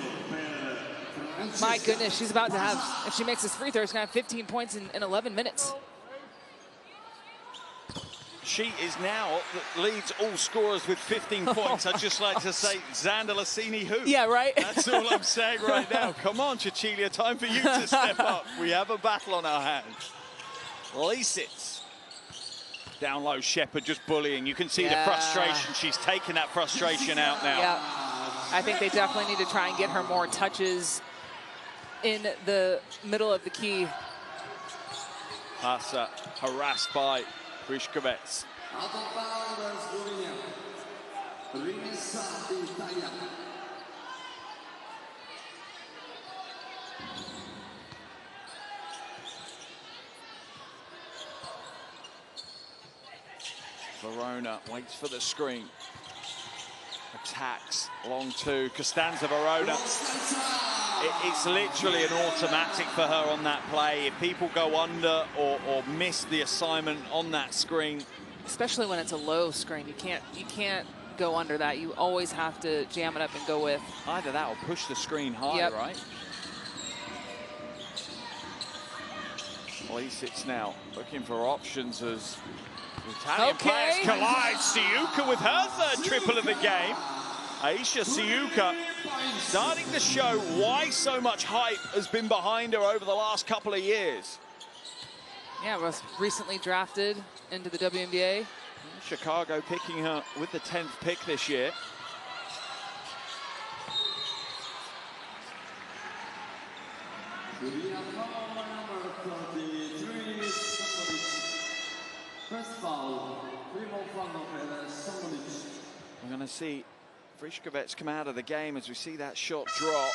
My goodness, she's about to have, if she makes this free throw, she's going to have 15 points in 11 minutes. She is now, leads all scorers with 15 points. I'd just like to say, Xander Lassini who? Yeah, right? That's all I'm saying right now. Come on, Cecilia, time for you to step up. We have a battle on our hands. Lisitz. Down low, Shepherd just bullying. You can see the frustration. She's taken that frustration out now. Yeah, I think they definitely need to try and get her more touches in the middle of the key. Passa harassed by Vriškovec. Out of bounds, Slovenia. Rimessa Italia. Verona waits for the screen. Attacks, long two, Costanza Verona. It's literally an automatic for her on that play. If people go under or miss the assignment on that screen. Especially when it's a low screen, you can't go under that. You always have to jam it up and go with. Either that or push the screen higher, right? Lisitz now looking for options as the Italian players collide. Sivka with her third triple of the game. Ajsa Sivka starting to show why so much hype has been behind her over the last couple of years. Yeah, was recently drafted into the WNBA. Chicago picking her with the 10th pick this year. First foul, We're going to see Vriškovec come out of the game as we see that shot drop.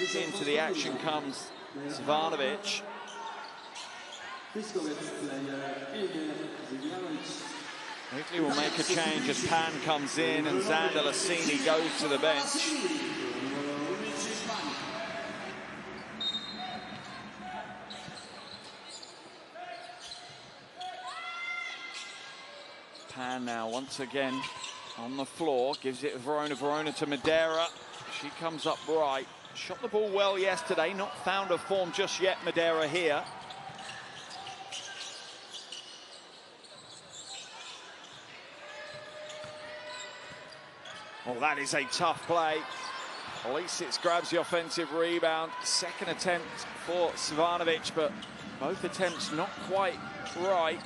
Back into the action comes Zvanovic. Italy will make a change as Pan comes in and Xander Lassini goes to the bench. Pan now once again on the floor, gives it Verona to Madeira. She comes up right. Shot the ball well yesterday, not found her form just yet, Madeira here. Well, that is a tough play. Lisitz grabs the offensive rebound. Second attempt for Svanovic, but both attempts not quite right.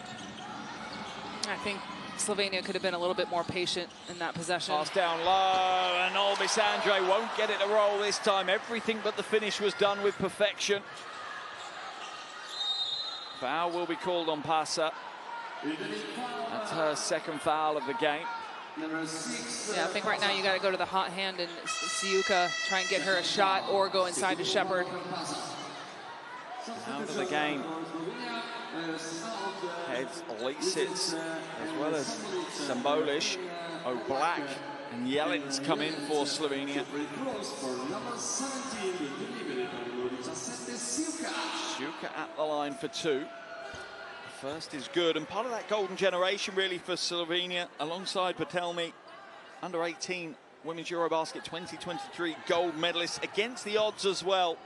I think Slovenia could have been a little bit more patient in that possession. Pass down low, and Albisandre won't get it to roll this time. Everything but the finish was done with perfection. Foul will be called on Passa. That's her second foul of the game. Yeah, I think right now you got to go to the hot hand and Sivka, try and get her a shot or go inside to Shepherd. Out of the game. Heads Lisitz as well as Sambolish. Black and Jelens come in for Slovenia. Sivka at the line for two. First is good, and part of that golden generation really for Slovenia, alongside Patelmi, under 18 Women's Eurobasket 2023 gold medalists against the odds as well.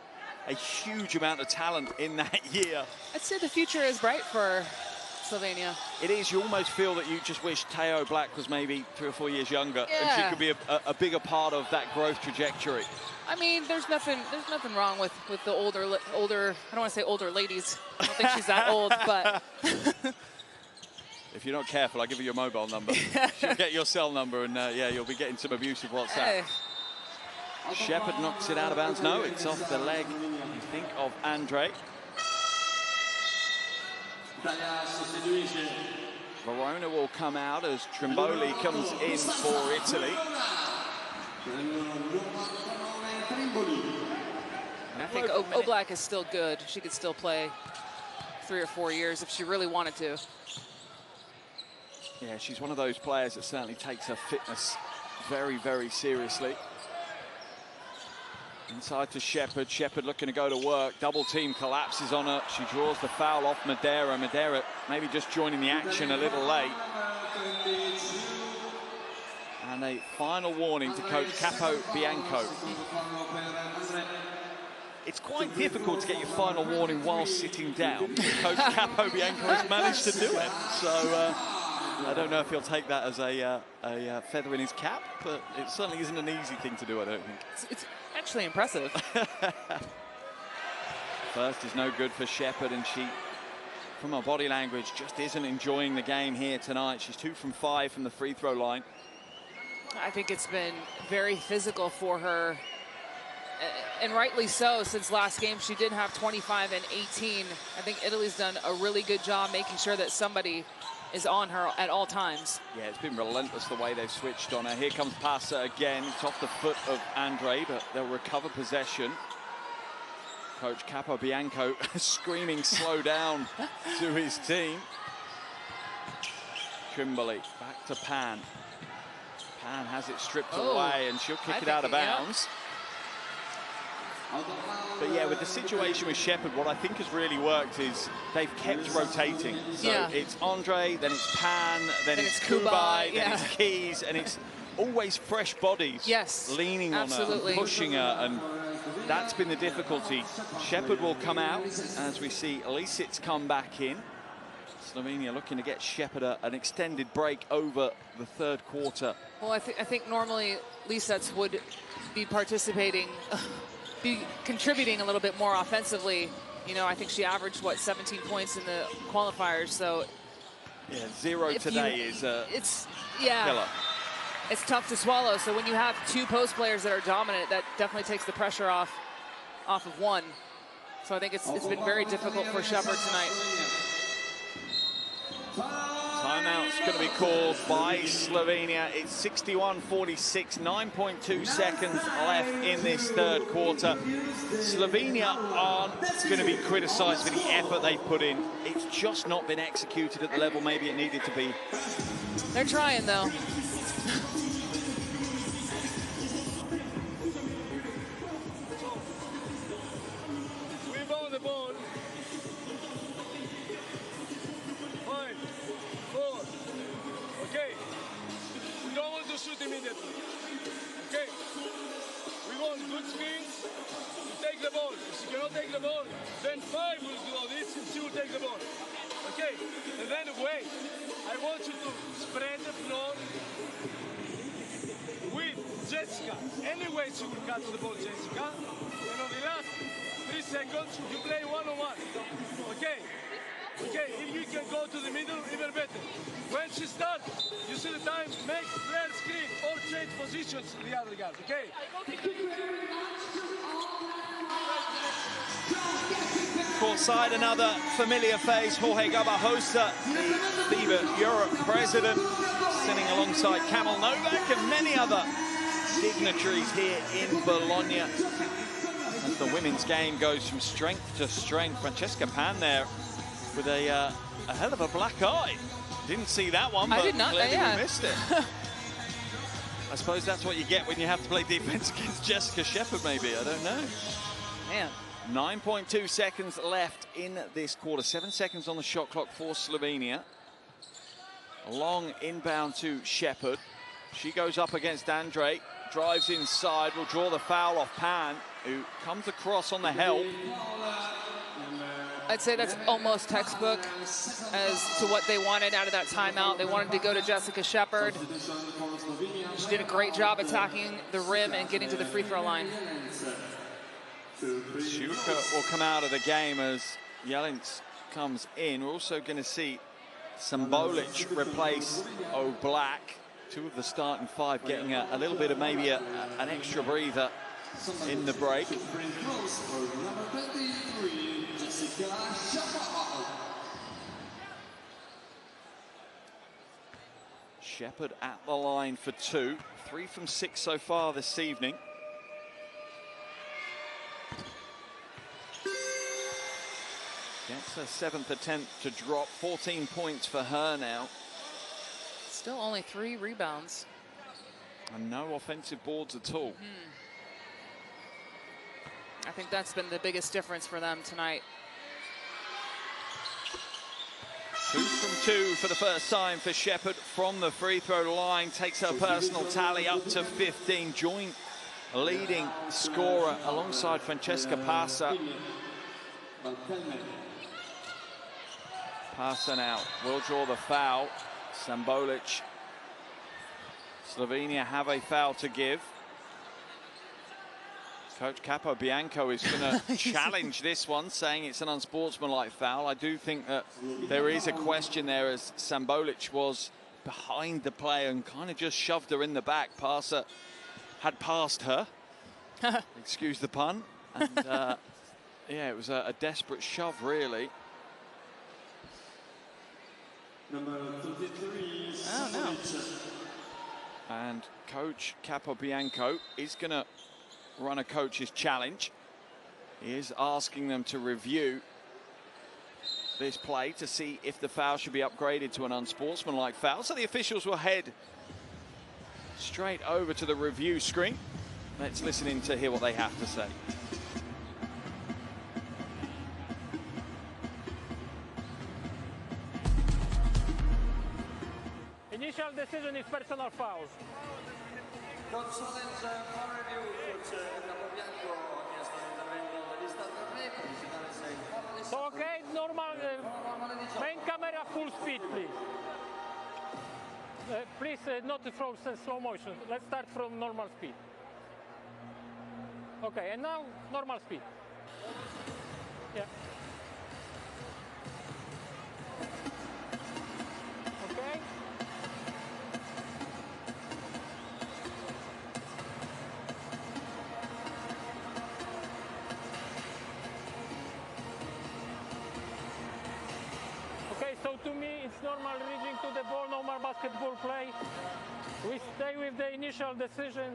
A huge amount of talent in that year. I'd say the future is bright for Slovenia. It is. You almost feel that you just wish Teo Black was maybe 3 or 4 years younger, and she could be a bigger part of that growth trajectory. I mean, there's nothing wrong with the older. I don't want to say older ladies. I don't think she's that old, but If you're not careful, I'll give you your mobile number. She'll get your cell number, and yeah, you'll be getting some abusive WhatsApp. Hey. Shepherd knocks it out of bounds. No, it's off the leg, you think, of Andre. Verona will come out as Trimboli comes in for Italy. I think Oblak is still good. She could still play 3 or 4 years if she really wanted to. Yeah, she's one of those players that certainly takes her fitness very, very seriously. Inside to Shepherd. Shepherd looking to go to work. Double team collapses on her. She draws the foul off Madeira. Madeira maybe just joining the action a little late. And a final warning to coach Capo Bianco. It's quite difficult to get your final warning while sitting down. Coach Capo Bianco has managed to do it. So I don't know if he'll take that as a feather in his cap, but it certainly isn't an easy thing to do, I don't think. It's actually impressive. First is no good for Shepherd, and she, from her body language, just isn't enjoying the game here tonight. She's 2 from 5 from the free throw line. I think it's been very physical for her, and rightly so. Since last game, she did have 25 and 18. I think Italy's done a really good job making sure that somebody is on her at all times. Yeah, it's been relentless the way they've switched on her. Here comes Passa again. It's off the foot of Andre, but they'll recover possession. Coach Capo Bianco screaming slow down to his team. Trimboli back to Pan. Pan has it stripped away, and she'll kick it out of bounds. But yeah, with the situation with Shepherd, what I think has really worked is they've kept rotating. So it's Andre, then it's Pan, then it's Kubai, then it's Keys, and it's always fresh bodies leaning on her, pushing her, and that's been the difficulty. Shepherd will come out as we see Lisic's come back in. Slovenia looking to get Shepherd an extended break over the third quarter. Well, I think normally Lisic's would be participating, be contributing a little bit more offensively. You know, I think she averaged, what, 17 points in the qualifiers, so... Yeah, 0 today is killer. It's tough to swallow, so when you have 2 post players that are dominant, that definitely takes the pressure off of one. So I think it's been very difficult for Shepherd tonight. Timeout's going to be called by Slovenia. It's 61-46, 9.2 seconds left in this third quarter. Slovenia aren't going to be criticised for the effort they put in. It's just not been executed at the level maybe it needed to be. They're trying, though. We found the ball. 5, 4. Okay. We don't want to shoot immediately. Okay. We want good screens to take the ball. If you cannot take the ball, then 5 will do this and 2 will take the ball. Okay. And then wait. I want you to spread the floor with Jessica. Any way she will catch the ball, Jessica. And on the last 3 seconds, you play one-on-one. Okay? Okay, if you can go to the middle, even better. When she starts, you see the time, make flare screen or change positions to the other guys, okay? Courtside, another familiar face, Jorge Garbajosa, the FIBA Europe president, sitting alongside Kamil Novak and many other dignitaries here in Bologna. As the women's game goes from strength to strength, Francesca Pan there with a hell of a black eye. Didn't see that one, but clearly we missed it. I suppose that's what you get when you have to play defense against Jessica Shepherd, maybe. I don't know. Man. 9.2 seconds left in this quarter. 7 seconds on the shot clock for Slovenia. A long inbound to Shepherd. She goes up against Andre. Drives inside. Will draw the foul off Pan, who comes across on the help. I'd say that's almost textbook as to what they wanted out of that timeout. They wanted to go to Jessica Shepherd. She did a great job attacking the rim and getting to the free throw line. Sivka will come out of the game as Jelens comes in. We're also going to see Sambolic replace O'Black. Two of the starting five getting a little bit of maybe an extra breather in the break. Shepherd at the line for two. 3 from 6 so far this evening. Gets her 7th attempt to drop. 14 points for her now. Still only 3 rebounds. And no offensive boards at all. I think that's been the biggest difference for them tonight. 2 from 2 for the first time for Shepherd from the free throw line. Takes her personal tally up to 15. Joint leading scorer alongside Francesca Passa. Passa now will draw the foul. Sambolic. Slovenia have a foul to give. Coach Capobianco is going to challenge this one, saying it's an unsportsmanlike foul. I do think that there is a question there, as Sambolic was behind the player and kind of just shoved her in the back. Passa had passed her. Excuse the pun. And yeah, it was a desperate shove, really. Number 33. Oh, no. And Coach Capobianco is going to run a coach's challenge. He is asking them to review this play to see if the foul should be upgraded to an unsportsmanlike foul. So the officials will head straight over to the review screen. Let's listen in to hear what they have to say. Initial decision is personal foul. So okay, normal, main camera full speed, please. Please, not from slow motion. Let's start from normal speed. Okay, and now normal speed. Yeah. Okay. So to me, it's normal reaching to the ball, normal basketball play. We stay with the initial decision.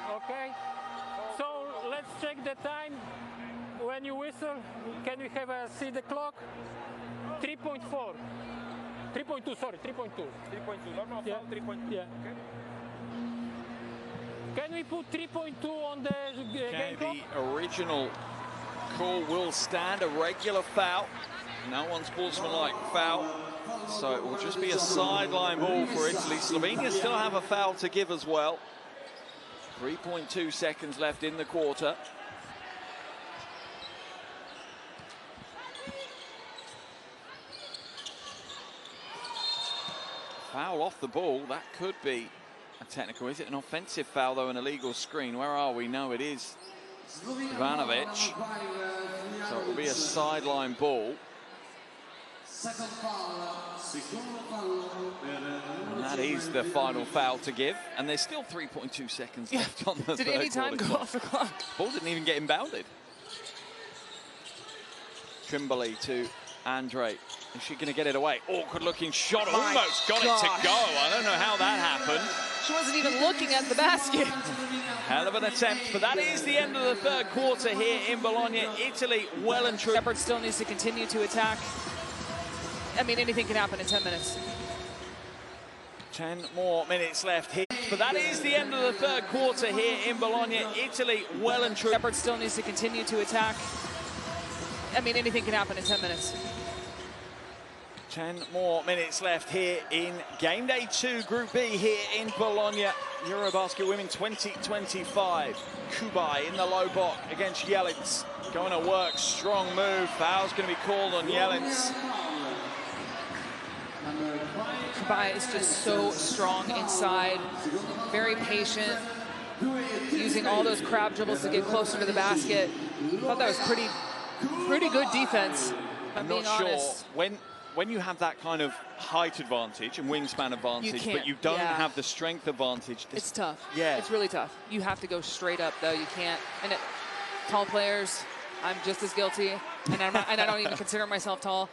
Okay. So let's check the time. When you whistle, can we have see the clock? 3.4. 3.2, sorry, 3.2. 3.2, normal Yeah. foul, 3.2. Yeah. Okay. Can we put 3.2 on the Okay, game clock? the original call will stand, a regular foul. No unsportsmanlike foul, so it will just be a sideline ball for Italy. Slovenia still have a foul to give as well. 3.2 seconds left in the quarter. Foul off the ball, that could be a technical. Is it an offensive foul, though, an illegal screen? Where are we? No, it is Ivanovic. So it will be a sideline ball. Second foul, secondo foul. And that is the final foul to give. And there's still 3.2 seconds left on the Did third any time quarter go clock. off the clock? Ball didn't even get inbounded. Trimboli to Andre. Is she going to get it away? Awkward looking shot. My Almost got gosh. it to go. I don't know how that happened. She wasn't even looking at the basket. Hell of an attempt. But that is the end of the third quarter here in Bologna. Italy well and truly. Shepherd still needs to continue to attack. I mean, anything can happen in 10 minutes. 10 more minutes left here. But that is the end of the third quarter here in Bologna. Italy well and truly. Shepherd still needs to continue to attack. I mean, anything can happen in 10 minutes. 10 more minutes left here in game day 2, Group B here in Bologna. Eurobasket Women 2025. Kubai in the low block against Jelits. Going to work, strong move. Foul's going to be called on Jelits. Kubai is just so strong inside, very patient, using all those crab dribbles to get closer to the basket. I thought that was pretty good defense, if I'm I'm being not sure honest. when when you have that kind of height advantage and wingspan advantage, but you don't have the strength advantage. It's tough. Yeah. It's really tough. You have to go straight up, though. You can't. And tall players, I'm just as guilty, and I don't even consider myself tall.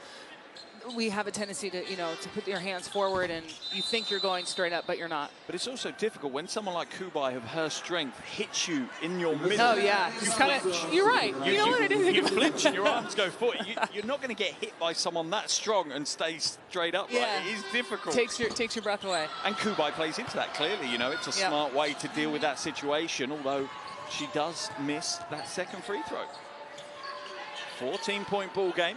We have a tendency to, to put your hands forward, and you think you're going straight up, but you're not. But it's also difficult when someone like Kubai of her strength hits you in your middle. Oh, yeah. You're right. You know what? I didn't think you about flinch that. and your arms go forward. You're not going to get hit by someone that strong and stay straight up. Yeah. Right? It is difficult. Takes your breath away. And Kubai plays into that, clearly. It's a smart way to deal with that situation, although she does miss that second free throw. 14-point ball game.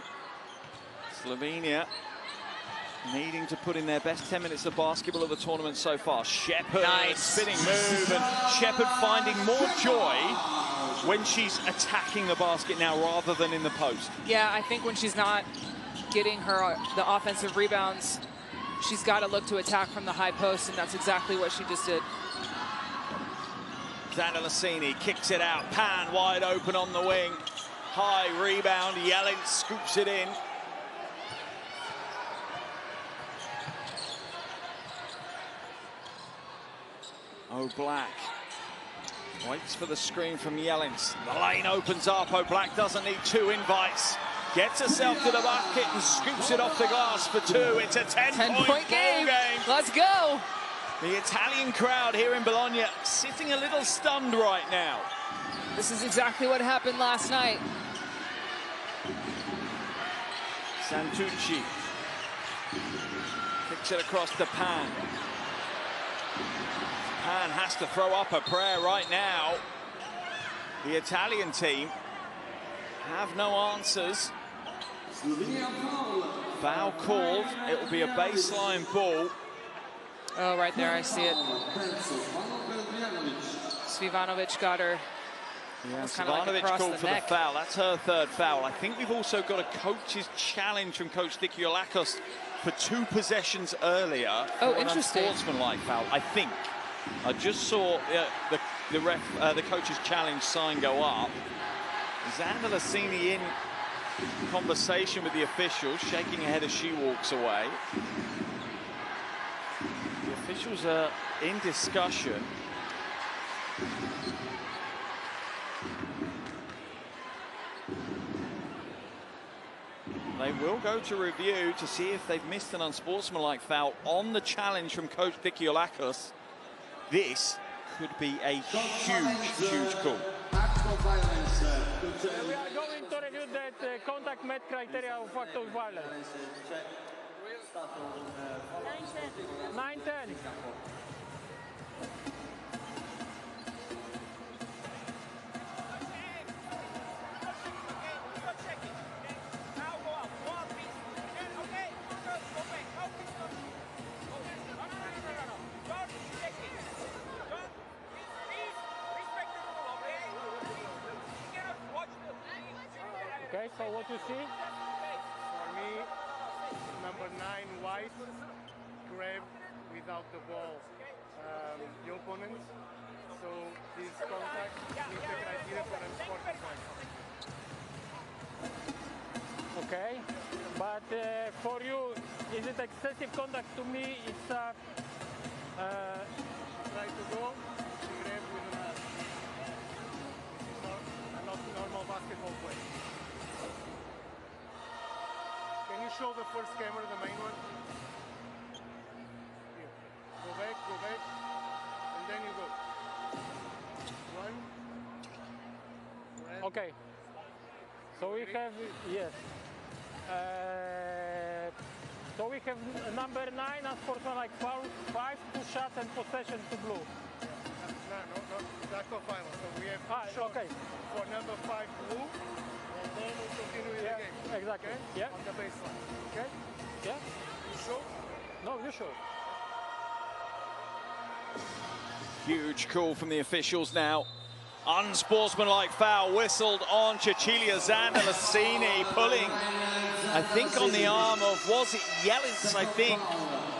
Slovenia needing to put in their best 10 minutes of basketball of the tournament so far. Shepherd, spinning move, and Shepherd finding more joy when she's attacking the basket now rather than in the post. Yeah, I think when she's not getting the offensive rebounds, she's got to look to attack from the high post, and that's exactly what she just did. Zandalasini kicks it out. Pan wide open on the wing. High rebound. Yellen scoops it in. O'Black waits for the screen from Yellens. The lane opens up. O'Black doesn't need two invites. Gets herself to the bucket and scoops it off the glass for two. It's a 10-point game. Let's go. The Italian crowd here in Bologna sitting a little stunned right now. This is exactly what happened last night. Santucci kicks it across to Pan. Pan has to throw up a prayer right now. The Italian team have no answers. Foul called. It will be a baseline ball. Oh, right there, I see it. Svivanovic got her. Yeah, Svivanovic called for the foul. That's her third foul. I think we've also got a coach's challenge from Coach Dikiolakos for 2 possessions earlier. Oh, interesting. Unsportsmanlike foul, I think. I just saw the coach's challenge sign go up. Zandalasini in conversation with the officials, shaking her head as she walks away. The officials are in discussion. They will go to review to see if they've missed an unsportsmanlike foul on the challenge from Coach Dikiolakos. This could be a huge call. We are going to review that contact met criteria of act of violence. 9-10. Okay, so what you see, for me, number 9 white, grab without the ball the opponent. So this contact is the criteria for unsportsmanlike. Okay, but for you, is it excessive contact? To me, it's try to go, to grab with another. This is not normal basketball play. Can you show the first camera, the main one? Here. Go back, and then you go. 1. Okay. So we have, yes. So we have number 9, unsportsmanlike foul, 5, 2 shots and possession to blue. No, that's not final. So we have 2 shots for number 5 blue. And then we continue with the game. Exactly. Okay? Yeah. On the baseline. Okay? Yeah. You show? No, you show. Huge call from the officials now. Unsportsmanlike foul whistled on Cecilia Zandalasini, pulling, I think, on the arm of, was it Yellens, I think?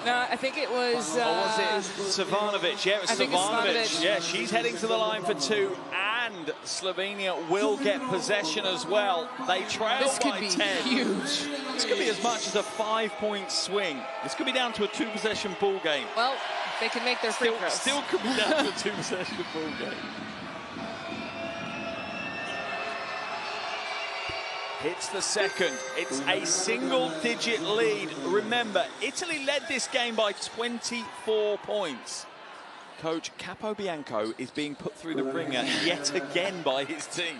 No, I think it was... or was it Savanovic? Yeah, it was Savanovic. Yeah, she's heading to the line for 2, and end, Slovenia will get possession as well. They trail This could by be 10. huge. This could be as much as a 5-point swing. This could be down to a 2-possession ball game. Well, they can make their free throws. Still could be down to a 2-possession ball game. Hits the second. It's a single-digit lead. Remember, Italy led this game by 24 points. Coach Capobianco is being put through the ringer yet again by his team.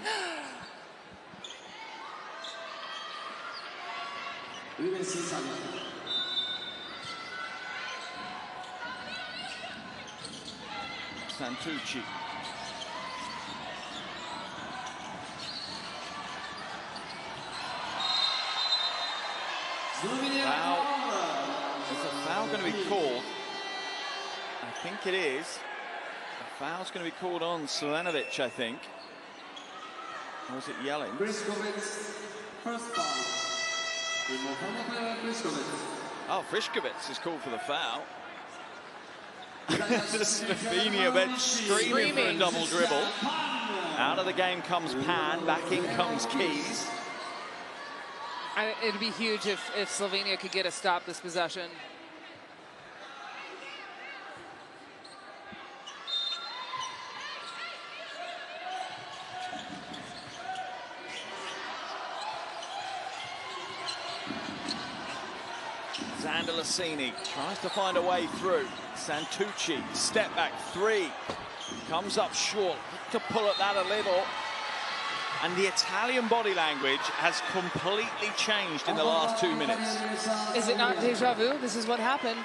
Santucci. Foul. Is a foul going to be called? I think it is. A foul's going to be called on Selenovic, I think. Or is it yelling? First foul. Oh, Friškovic is called for the foul. The Slovenia bench screaming for a double dribble. Out of the game comes Pan, back in comes Keys. It'd be huge if Slovenia could get a stop this possession. Zandalasini tries to find a way through. Santucci, step back three. Comes up short, to pull at that a little. And the Italian body language has completely changed in the last 2 minutes. Is it not deja vu? This is what happened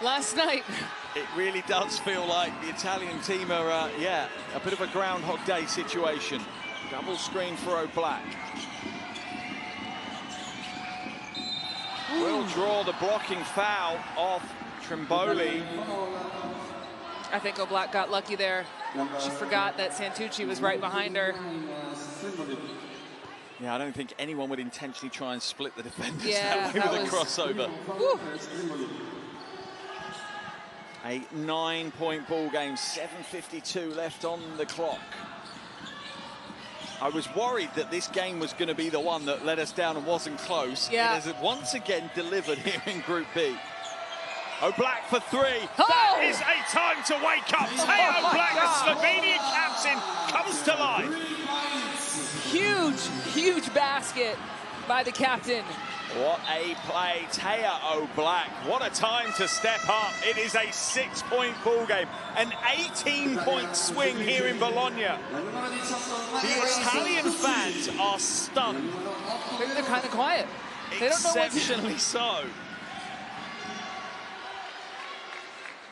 last night. It really does feel like the Italian team are, yeah, a bit of a Groundhog Day situation. Double screen for O'Black. Will draw the blocking foul off Trimboli. I think O'Black got lucky there. She forgot that Santucci was right behind her. Yeah, I don't think anyone would intentionally try and split the defenders Yeah, that way with a crossover. Whew. A 9-point ball game, 7:52 left on the clock. I was worried that this game was going to be the one that let us down and wasn't close. Yeah. It has once again delivered here in Group B. O'Black for three. Oh! That is a time to wake up. Teo O'Black, the Slovenian captain, comes to life. Huge, huge basket by the captain. What a play, Teo O'Black. What a time to step up. It is a 6-point ball game, an 18-point swing here in Bologna. The Italian fans are stunned. Maybe they're kind of quiet. They don't know what to do. Exceptionally so.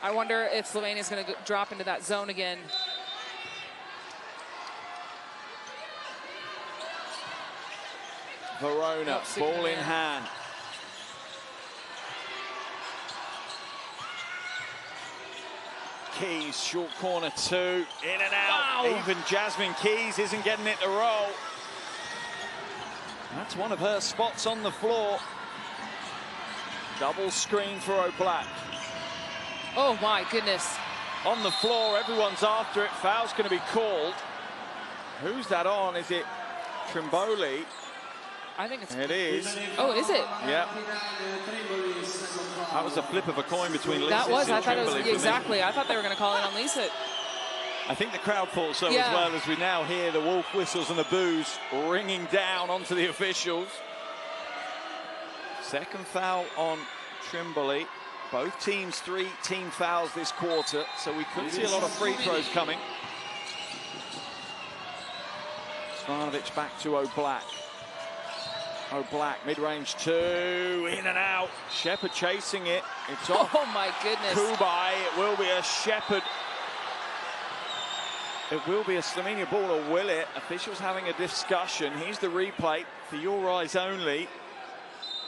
I wonder if Slovenia's going to drop into that zone again. Verona, Oh, ball in hand. Keys, short corner two, in and out. Wow. Even Jasmine Keys isn't getting it to roll. That's one of her spots on the floor. Double screen for O'Black. Oh my goodness. On the floor, everyone's after it. Foul's going to be called. Who's that on? Is it Trimboli? I think it's... It is. Oh, is it? Yep. That was a flip of a coin between Lisa That was, and I thought it was, Trimboli. exactly. I thought they were going to call it on Lisa. I think the crowd thought so as well, as we now hear the wolf whistles and the boos ringing down onto the officials. Second foul on Trimboli. Both teams 3 team fouls this quarter, so we could see a lot of free throws coming. Svanovic back to O'Black. O'Black, mid-range two, in and out. Shepherd chasing it. It's off. Oh my goodness. Kubai, it will be a Shepherd. It will be a Slovenia ball, or will it? Officials having a discussion. Here's the replay for your eyes only.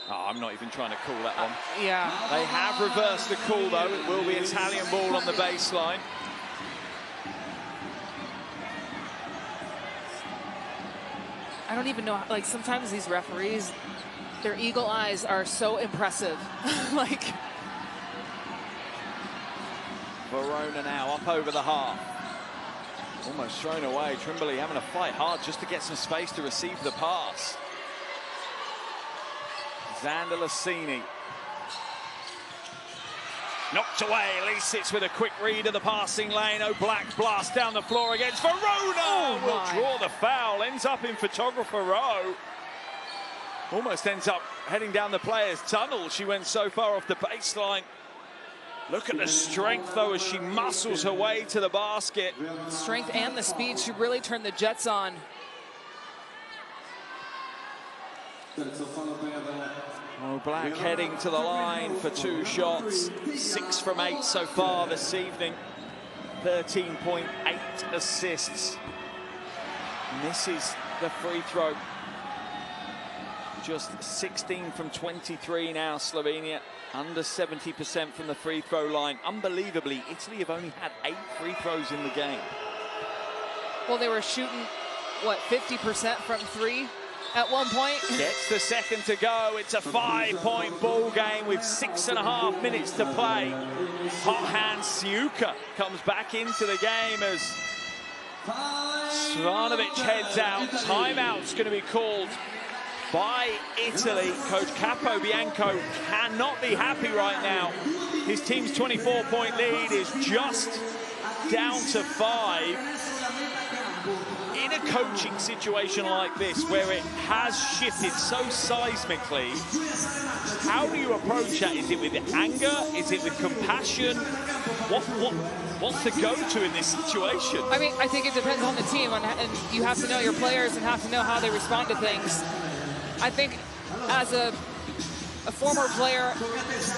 Oh, I'm not even trying to call that one. Yeah. They have reversed the call, though. It will be Italian ball on the baseline. I don't even know, like sometimes these referees, their eagle eyes are so impressive. Like. Verona now up over the half. Almost thrown away. Trimbley having to fight hard just to get some space to receive the pass. Xander Lassini. Knocked away. Lee sits with a quick read of the passing lane. O'Black blast down the floor against Verona. Will draw the foul. Ends up in photographer row. Almost ends up heading down the player's tunnel. She went so far off the baseline. Look at the strength, though, as she muscles her way to the basket. Strength and the speed. She really turned the Jets on. O'Black heading to the line for 2 shots. 6 from 8 so far this evening. 13.8 assists. Misses the free throw. Just 16 from 23 now, Slovenia. Under 70% from the free throw line. Unbelievably, Italy have only had 8 free throws in the game. Well, they were shooting, what, 50% from 3 at one point? Gets the second to go. It's a 5-point ball game with 6.5 minutes to play. Hot hand Sivka comes back into the game as Svanovic heads out. Timeout's going to be called by Italy. Coach Capo Bianco cannot be happy right now. His team's 24-point lead is just down to 5. In a coaching situation like this, where it has shifted so seismically, how do you approach that? Is it with anger? Is it with compassion? What's the go-to in this situation? I mean, I think it depends on the team, and you have to know your players and have to know how they respond to things. I think as a former player,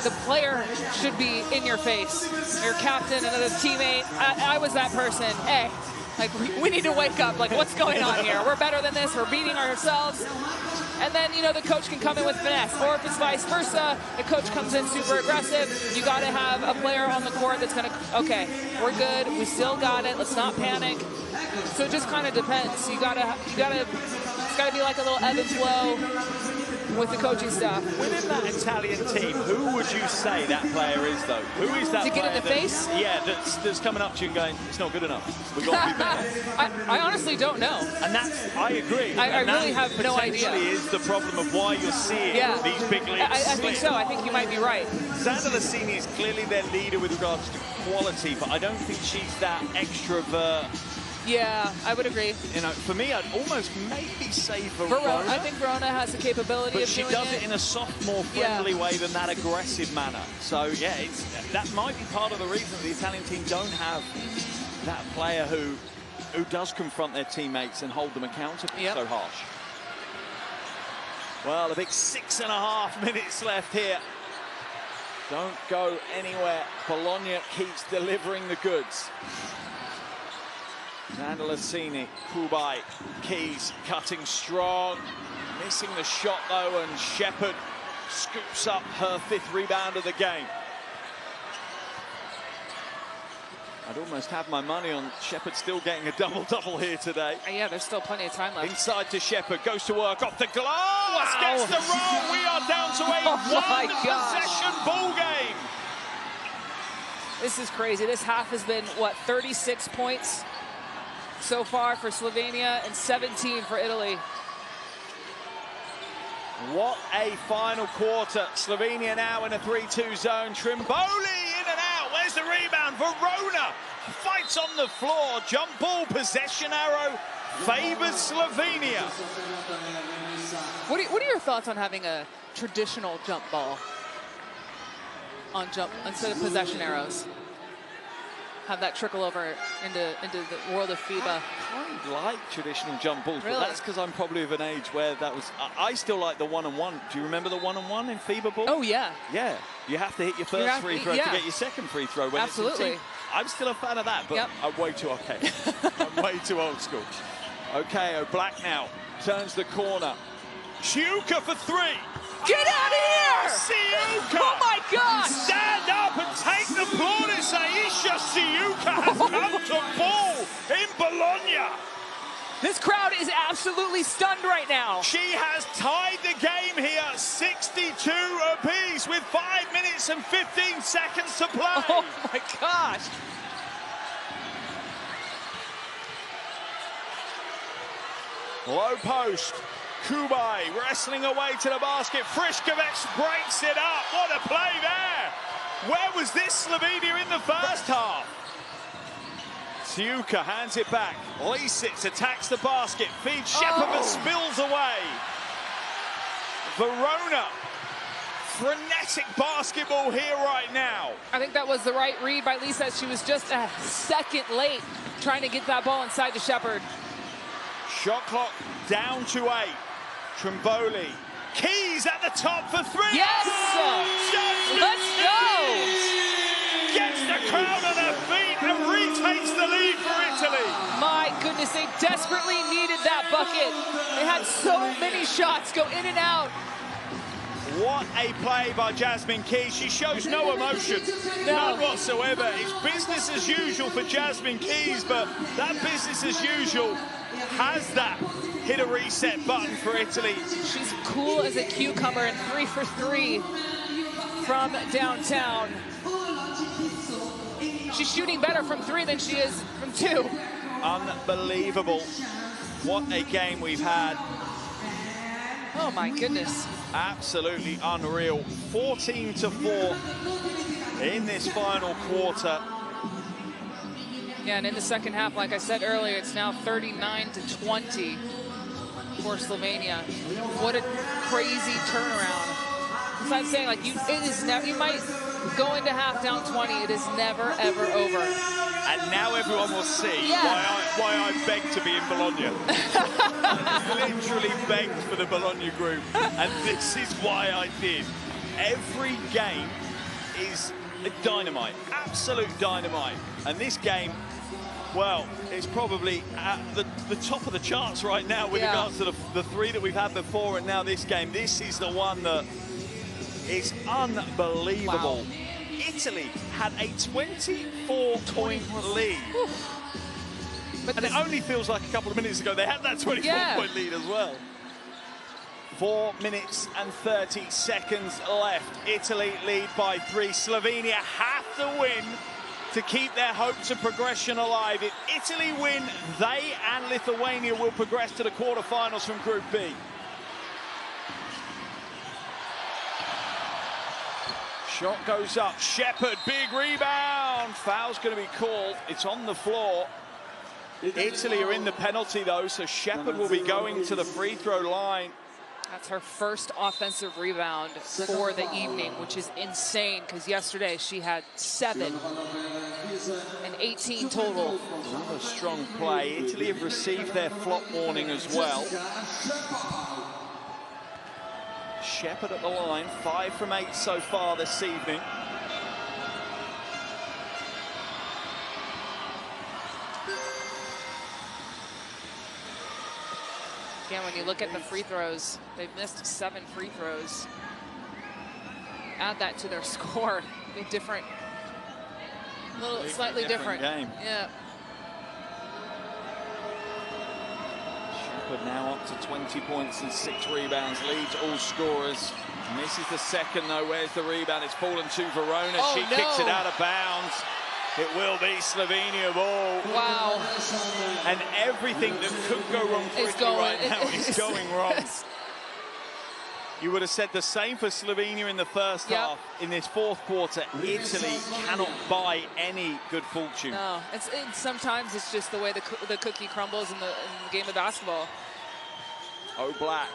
the player should be in your face. Your captain, another teammate. I was that person. Hey, like, we need to wake up. Like, what's going on here? We're better than this. We're beating ourselves. And then, you know, the coach can come in with finesse. Or if it's vice versa, the coach comes in super aggressive. You got to have a player on the court that's going to, okay, we're good. We still got it. Let's not panic. So it just kind of depends. It's got to be like a little ebb and flow with the coaching staff. Within that Italian team, who would you say that player is, though? Who is that to player get in the face? Yeah, that's coming up to you and going, it's not good enough. We've got to be better. I honestly don't know. And that's, I agree. I really have no idea. Potentially is the problem of why you're seeing these big leagues. I think so. I think you might be right. Xander Lassini is clearly their leader with regards to quality, but I don't think she's that extrovert. Yeah, I would agree. You know, for me, I'd almost maybe say Verona. I think Verona has the capability of doing it. But she does it in a soft, more friendly way than that aggressive manner. So, yeah, that might be part of the reason the Italian team don't have that player who does confront their teammates and hold them accountable so harsh. Well, a big 6.5 minutes left here. Don't go anywhere. Bologna keeps delivering the goods. Xander Lassini, Kubai, Keys cutting strong, missing the shot though, and Shepherd scoops up her 5th rebound of the game. I'd almost have my money on Shepherd still getting a double-double here today. Yeah, there's still plenty of time left. Inside to Shepherd, goes to work, off the glass, gets the roll. We are down to a one-possession ball game. This is crazy. This half has been, what, 36 points so far for Slovenia and 17 for Italy. What a final quarter. Slovenia now in a 3-2 zone. Trimboli in and out. Where's the rebound? Verona fights on the floor. Jump ball, possession arrow, favors Slovenia. What are your thoughts on having a traditional jump ball on jump instead of possession arrows? Have that trickle over into the world of FIBA. I like traditional jump balls, really? But that's because I'm probably of an age where that was... I still like the one-on-one. Do you remember the one-on-one in FIBA ball? Oh, yeah. Yeah. You have to hit your first free throw to get your second free throw. When absolutely. It's I'm still a fan of that, but I'm way too archaic. I'm way too old school. Okay, O'Black now turns the corner. Sivka for 3. Get out of here! Sivka! Oh my gosh! Stand up and take the plaudits. Ajsa Sivka has come to ball in Bologna. This crowd is absolutely stunned right now. She has tied the game here, 62 apiece with 5 minutes and 15 seconds to play. Oh my gosh! Low post. Kubai wrestling away to the basket. Frišković breaks it up. What a play there. Where was this Slovenia in the first half? Sivka hands it back. Lisic attacks the basket. Feeds Shepard, but spills away. Verona. Frenetic basketball here right now. I think that was the right read by Lisa. She was just a second late trying to get that ball inside to Shepard. Shot clock down to 8. Trimboli. Keys at the top for 3. Yes! Let's go! Gets the crowd on her feet and retakes the lead for Italy. My goodness, they desperately needed that bucket. They had so many shots go in and out. What a play by Jasmine Keys. She shows no emotion, none whatsoever. It's business as usual for Jasmine Keys, but that business as usual has that hit a reset button for Italy. She's cool as a cucumber and 3 for 3 from downtown. She's shooting better from 3 than she is from 2. Unbelievable. What a game we've had. Oh my goodness. Absolutely unreal. 14-4 in this final quarter. Yeah, and in the second half, like I said earlier, it's now 39-20 for Slovenia. What a crazy turnaround. So I'm saying, like, it is never, you might go into half down 20. It is never, ever over. And now everyone will see why I begged to be in Bologna. I literally begged for the Bologna group, and this is why I did. Every game is dynamite, absolute dynamite. And this game, well, it's probably at the top of the charts right now with regards to the 3 that we've had before, and now this game. This is the one that is unbelievable. Wow. Italy had a 24-point lead. But it only feels like a couple of minutes ago they had that 24-point lead as well. 4 minutes and 30 seconds left. Italy lead by 3. Slovenia have to win to keep their hopes of progression alive. If Italy win, they and Lithuania will progress to the quarterfinals from Group B. Shot goes up. Shepard, big rebound. Foul's going to be called. It's on the floor. Italy are in the penalty, though, so Shepard will be going to the free throw line. That's her first offensive rebound for the evening, which is insane, because yesterday she had 7 and 18 total. Another strong play. Italy have received their flop warning as well. Shepard at the line, 5 from 8 so far this evening. Again, when you look at the free throws, they've missed 7 free throws. Add that to their score, a different, slightly different game. Yeah. Shepard now up to 20 points and 6 rebounds, leads all scorers. Misses the second, though. Where's the rebound? It's fallen to Verona. She kicks it out of bounds. It will be Slovenia ball. Wow. And everything that could go wrong for Italy right now is going wrong. You would have said the same for Slovenia in the first half. In this fourth quarter, Italy cannot buy any good fortune. No, sometimes it's just the way the cookie crumbles in the game of basketball. Black.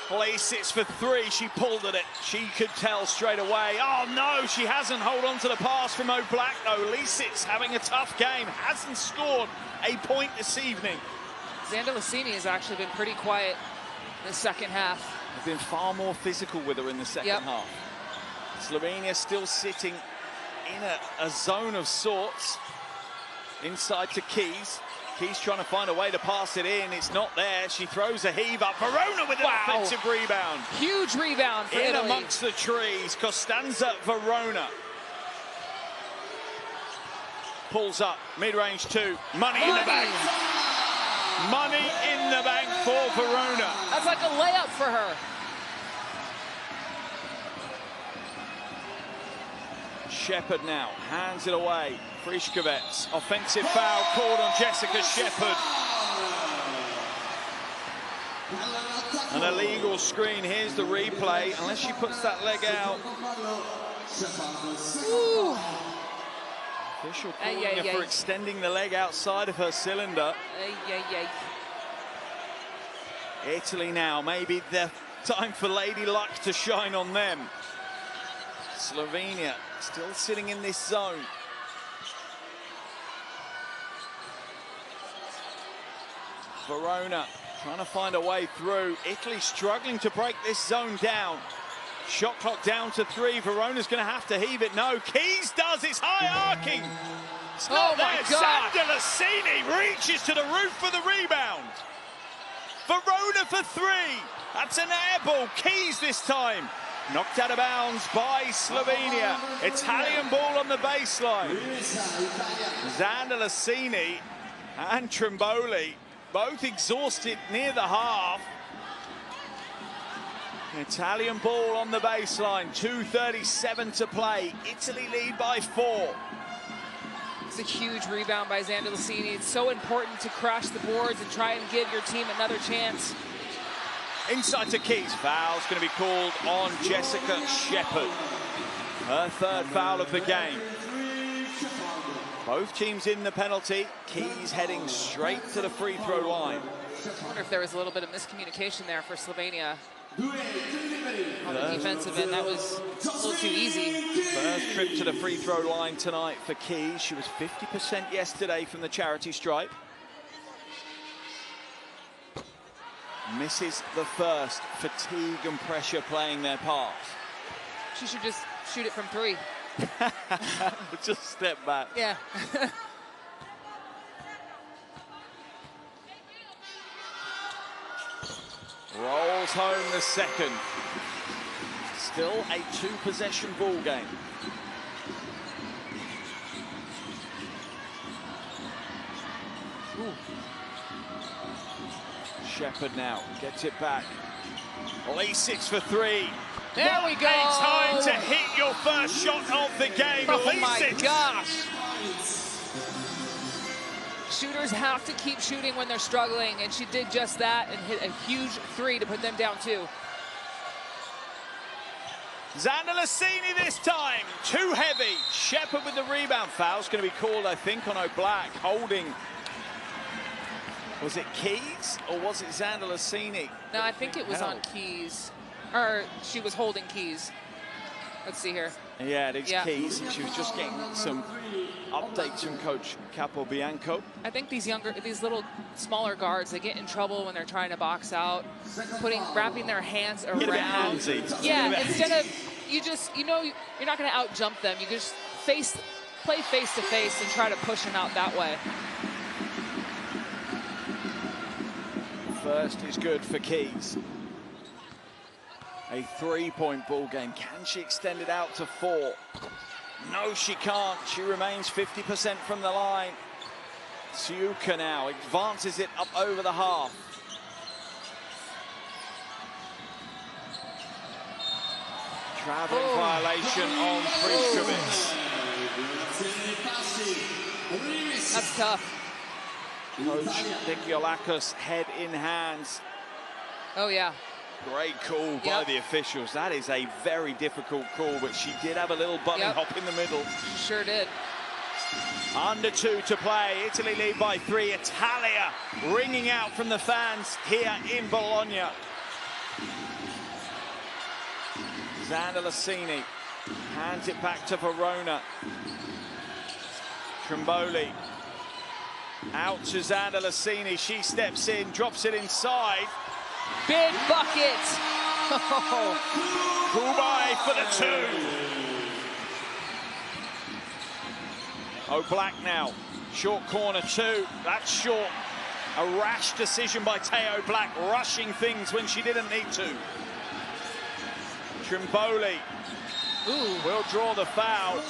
Lisic for 3, she pulled at it. She could tell straight away. Oh no, she hasn't. Hold on to the pass from Black though. Lisic having a tough game, hasn't scored a point this evening. Xander Lassini has actually been pretty quiet in the second half. They've been far more physical with her in the second half. Slovenia still sitting in a zone of sorts. Inside to Keys. Keys trying to find a way to pass it in. It's not there. She throws a heave up. Verona with an offensive rebound. Huge rebound for in Italy. Amongst the trees. Costanza Verona. Pulls up. Mid-range 2. Money in the bank. Money in the bank for Verona. That's like a layup for her. Shepard now hands it away. Frišković, offensive foul called on Jessica Shepard. An illegal screen. Here's the replay. Unless she puts that leg out. Ooh. Official calling her for extending the leg outside of her cylinder. Italy now, maybe the time for Lady Luck to shine on them. Slovenia still sitting in this zone. Verona trying to find a way through. Italy struggling to break this zone down. Shot clock down to 3. Verona's going to have to heave it. No, Keys does. It's high arcing. It's not there. Sandra Lassini reaches to the roof for the rebound. Verona for 3. That's an air ball. Keys this time. Knocked out of bounds by Slovenia. Italian ball on the baseline. Sandra Lassini and Trimboli both exhausted near the half. Italian ball on the baseline, 2:37 to play. Italy lead by 4. It's a huge rebound by Xander Lassini. It's so important to crash the boards and try and give your team another chance. Inside to Keys. Foul's going to be called on Jessica Shepherd. Her 3rd foul of the game. Both teams in the penalty. Keys heading straight to the free throw line. I wonder if there was a little bit of miscommunication there for Slovenia. On the defensive end, that was a little too easy. First trip to the free throw line tonight for Keys. She was 50% yesterday from the charity stripe. Misses the first. Fatigue and pressure playing their parts. She should just shoot it from 3. Just step back. Yeah. Rolls home the second. Still a 2-possession ball game. Ooh. Shepherd now gets it back. Lee6 for 3. There we go. A time to hit your first shot of the game. Oh Lee6. my gosh. Shooters have to keep shooting when they're struggling, and she did just that and hit a huge 3 to put them down 2. Xander Lassini this time, too heavy. Shepherd with the rebound. Foul's going to be called, I think, on O'Black, holding. Was it Keys or was it Xander Lassini? No, I think it was on Keys. Or she was holding Keys. Let's see here. Yeah, it is Keys. She was just getting some updates from Coach Capobianco. I think these little smaller guards, they get in trouble when they're trying to box out, wrapping their hands around. Get a bit handsy. Yeah, instead of, you're not going to out jump them. You just play face to face and try to push them out that way. First is good for Keys. A 3-point ball game. Can she extend it out to 4? No, she can't. She remains 50% from the line. Sivka now advances it up over the half. Traveling violation on Priskovic. That's tough. Coach Dikiolakos head in hands. Oh, yeah. Great call by the officials. That is a very difficult call, but she did have a little bunny hop in the middle. She sure did. Under 2 to play. Italy lead by 3. Italia ringing out from the fans here in Bologna. Xander Lassini hands it back to Verona. Trimboli out to Xander Lassini. She steps in, drops it inside. Big bucket. Kubai for the 2. O'Black now. Short corner 2. That's short. A rash decision by Teo Black, rushing things when she didn't need to. Trimboli will draw the foul.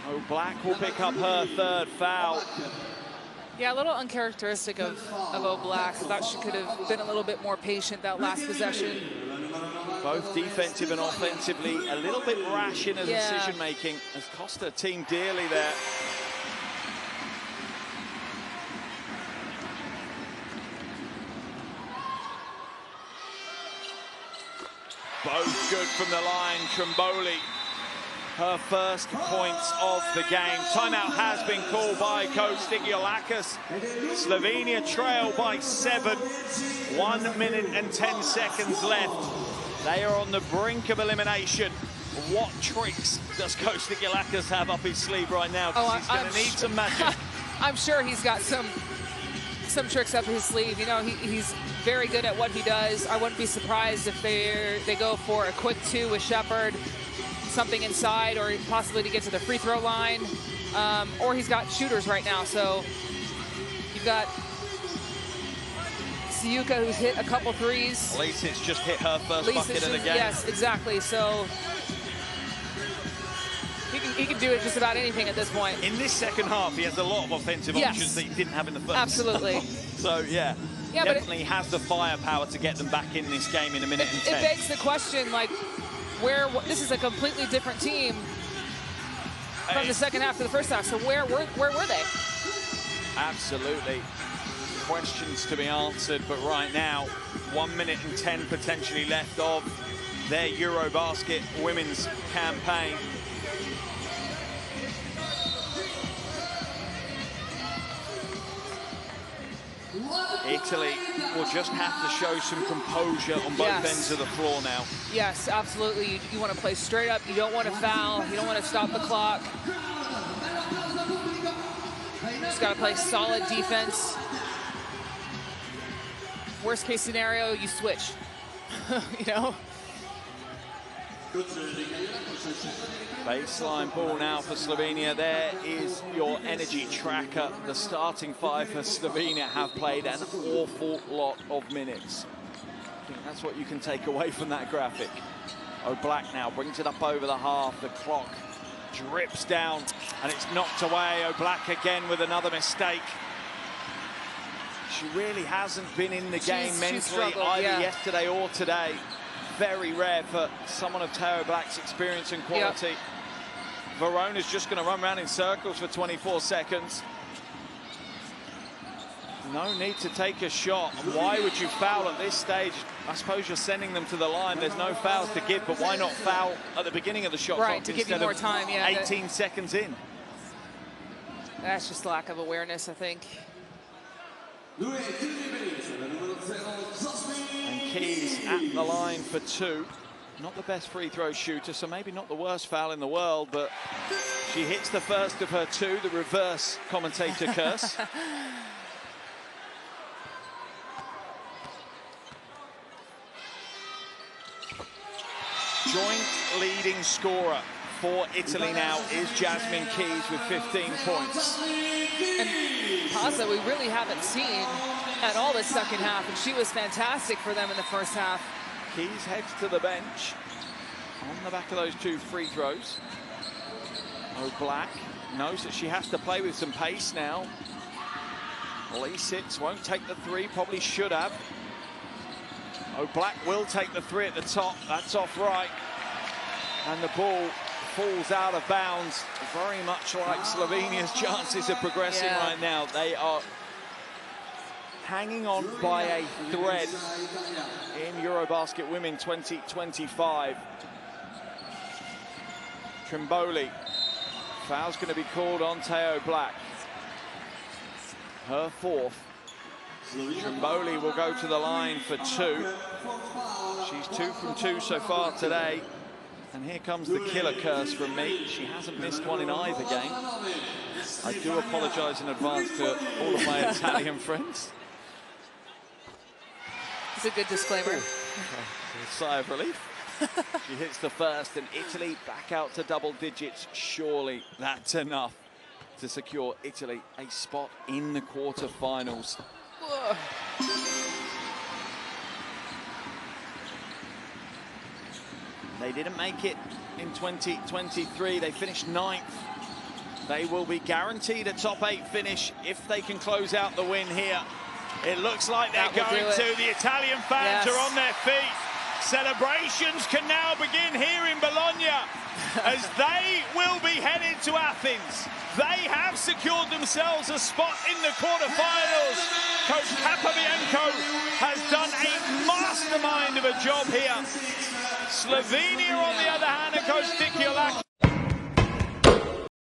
O'Black will pick up her 3rd foul. Yeah, a little uncharacteristic of O'Black. I thought she could have been a little bit more patient that last possession. Both defensive and offensively, a little bit rash in a decision-making has cost her team dearly there. Both good from the line. Trimboli, her first points of the game. Timeout has been called by coach Stigiolakis. Slovenia trail by 7. 1 minute and 10 seconds left. They are on the brink of elimination. What tricks does coach Stigiolakis have up his sleeve right now? Because he's going to need some magic. I'm sure he's got some tricks up his sleeve. You know, he's very good at what he does. I wouldn't be surprised if they go for a quick 2 with Shepard, something inside, or possibly to get to the free throw line. Or he's got shooters right now. So you've got Sivka, who's hit a couple threes. Lisic's just hit her first bucket of the game. Yes, exactly. So he can do it just about anything at this point. In this second half, he has a lot of offensive options that he didn't have in the first. Absolutely. So, yeah definitely has the firepower to get them back in this game in a minute and 10. It begs the question, like, this is a completely different team from the second half to the first half. So where were they? Absolutely. Questions to be answered, but right now, 1 minute and 10 potentially left of their Eurobasket women's campaign. Italy will just have to show some composure on both ends of the floor now. Yes, absolutely. You want to play straight up. You don't want to foul. You don't want to stop the clock. You just got to play solid defense. Worst case scenario, you switch. You know? Baseline ball now for Slovenia. There is your energy tracker. The starting 5 for Slovenia have played an awful lot of minutes. I think that's what you can take away from that graphic. O'Black now brings it up over the half. The clock drips down and it's knocked away. O'Black again with another mistake. She really hasn't been in the game mentally either yesterday or today. Very rare for someone of Teo Black's experience and quality. Verona's just going to run around in circles for 24 seconds. No need to take a shot. Why would you foul at this stage? I suppose you're sending them to the line. There's no fouls to give, but why not foul at the beginning of the shot clock to give you more time? 18 seconds in. That's just lack of awareness, I think. And Keys at the line for 2. Not the best free throw shooter, so maybe not the worst foul in the world, but she hits the first of her 2, the reverse commentator curse. Joint leading scorer for Italy now is Jasmine Keys with 15 points. And Pazza, we really haven't seen at all the second half, and she was fantastic for them in the first half. Keys heads to the bench on the back of those 2 free throws. O'Black knows that she has to play with some pace now. Lisic won't take the 3, probably should have. O'Black will take the 3 at the top. That's off right. And the ball falls out of bounds, very much like Slovenia's chances of progressing right now. They are hanging on by a thread in Eurobasket Women 2025. Trimboli. Foul's going to be called on Teo Black. Her 4th. Trimboli will go to the line for 2. She's 2 from 2 so far today. And here comes the killer curse from me. She hasn't missed one in either game. I do apologise in advance to all of my Italian friends. It's a good disclaimer. A sigh of relief. She hits the first, and Italy back out to double digits. Surely that's enough to secure Italy a spot in the quarterfinals. They didn't make it in 2023. They finished 9th. They will be guaranteed a top 8 finish if they can close out the win here. It looks like they're going to. The Italian fans are on their feet. Celebrations can now begin here in Bologna as they will be headed to Athens. They have secured themselves a spot in the quarterfinals. Coach Capobianco has done a mastermind of a job here. Slovenia, on the other hand, and Coach Dikiolaki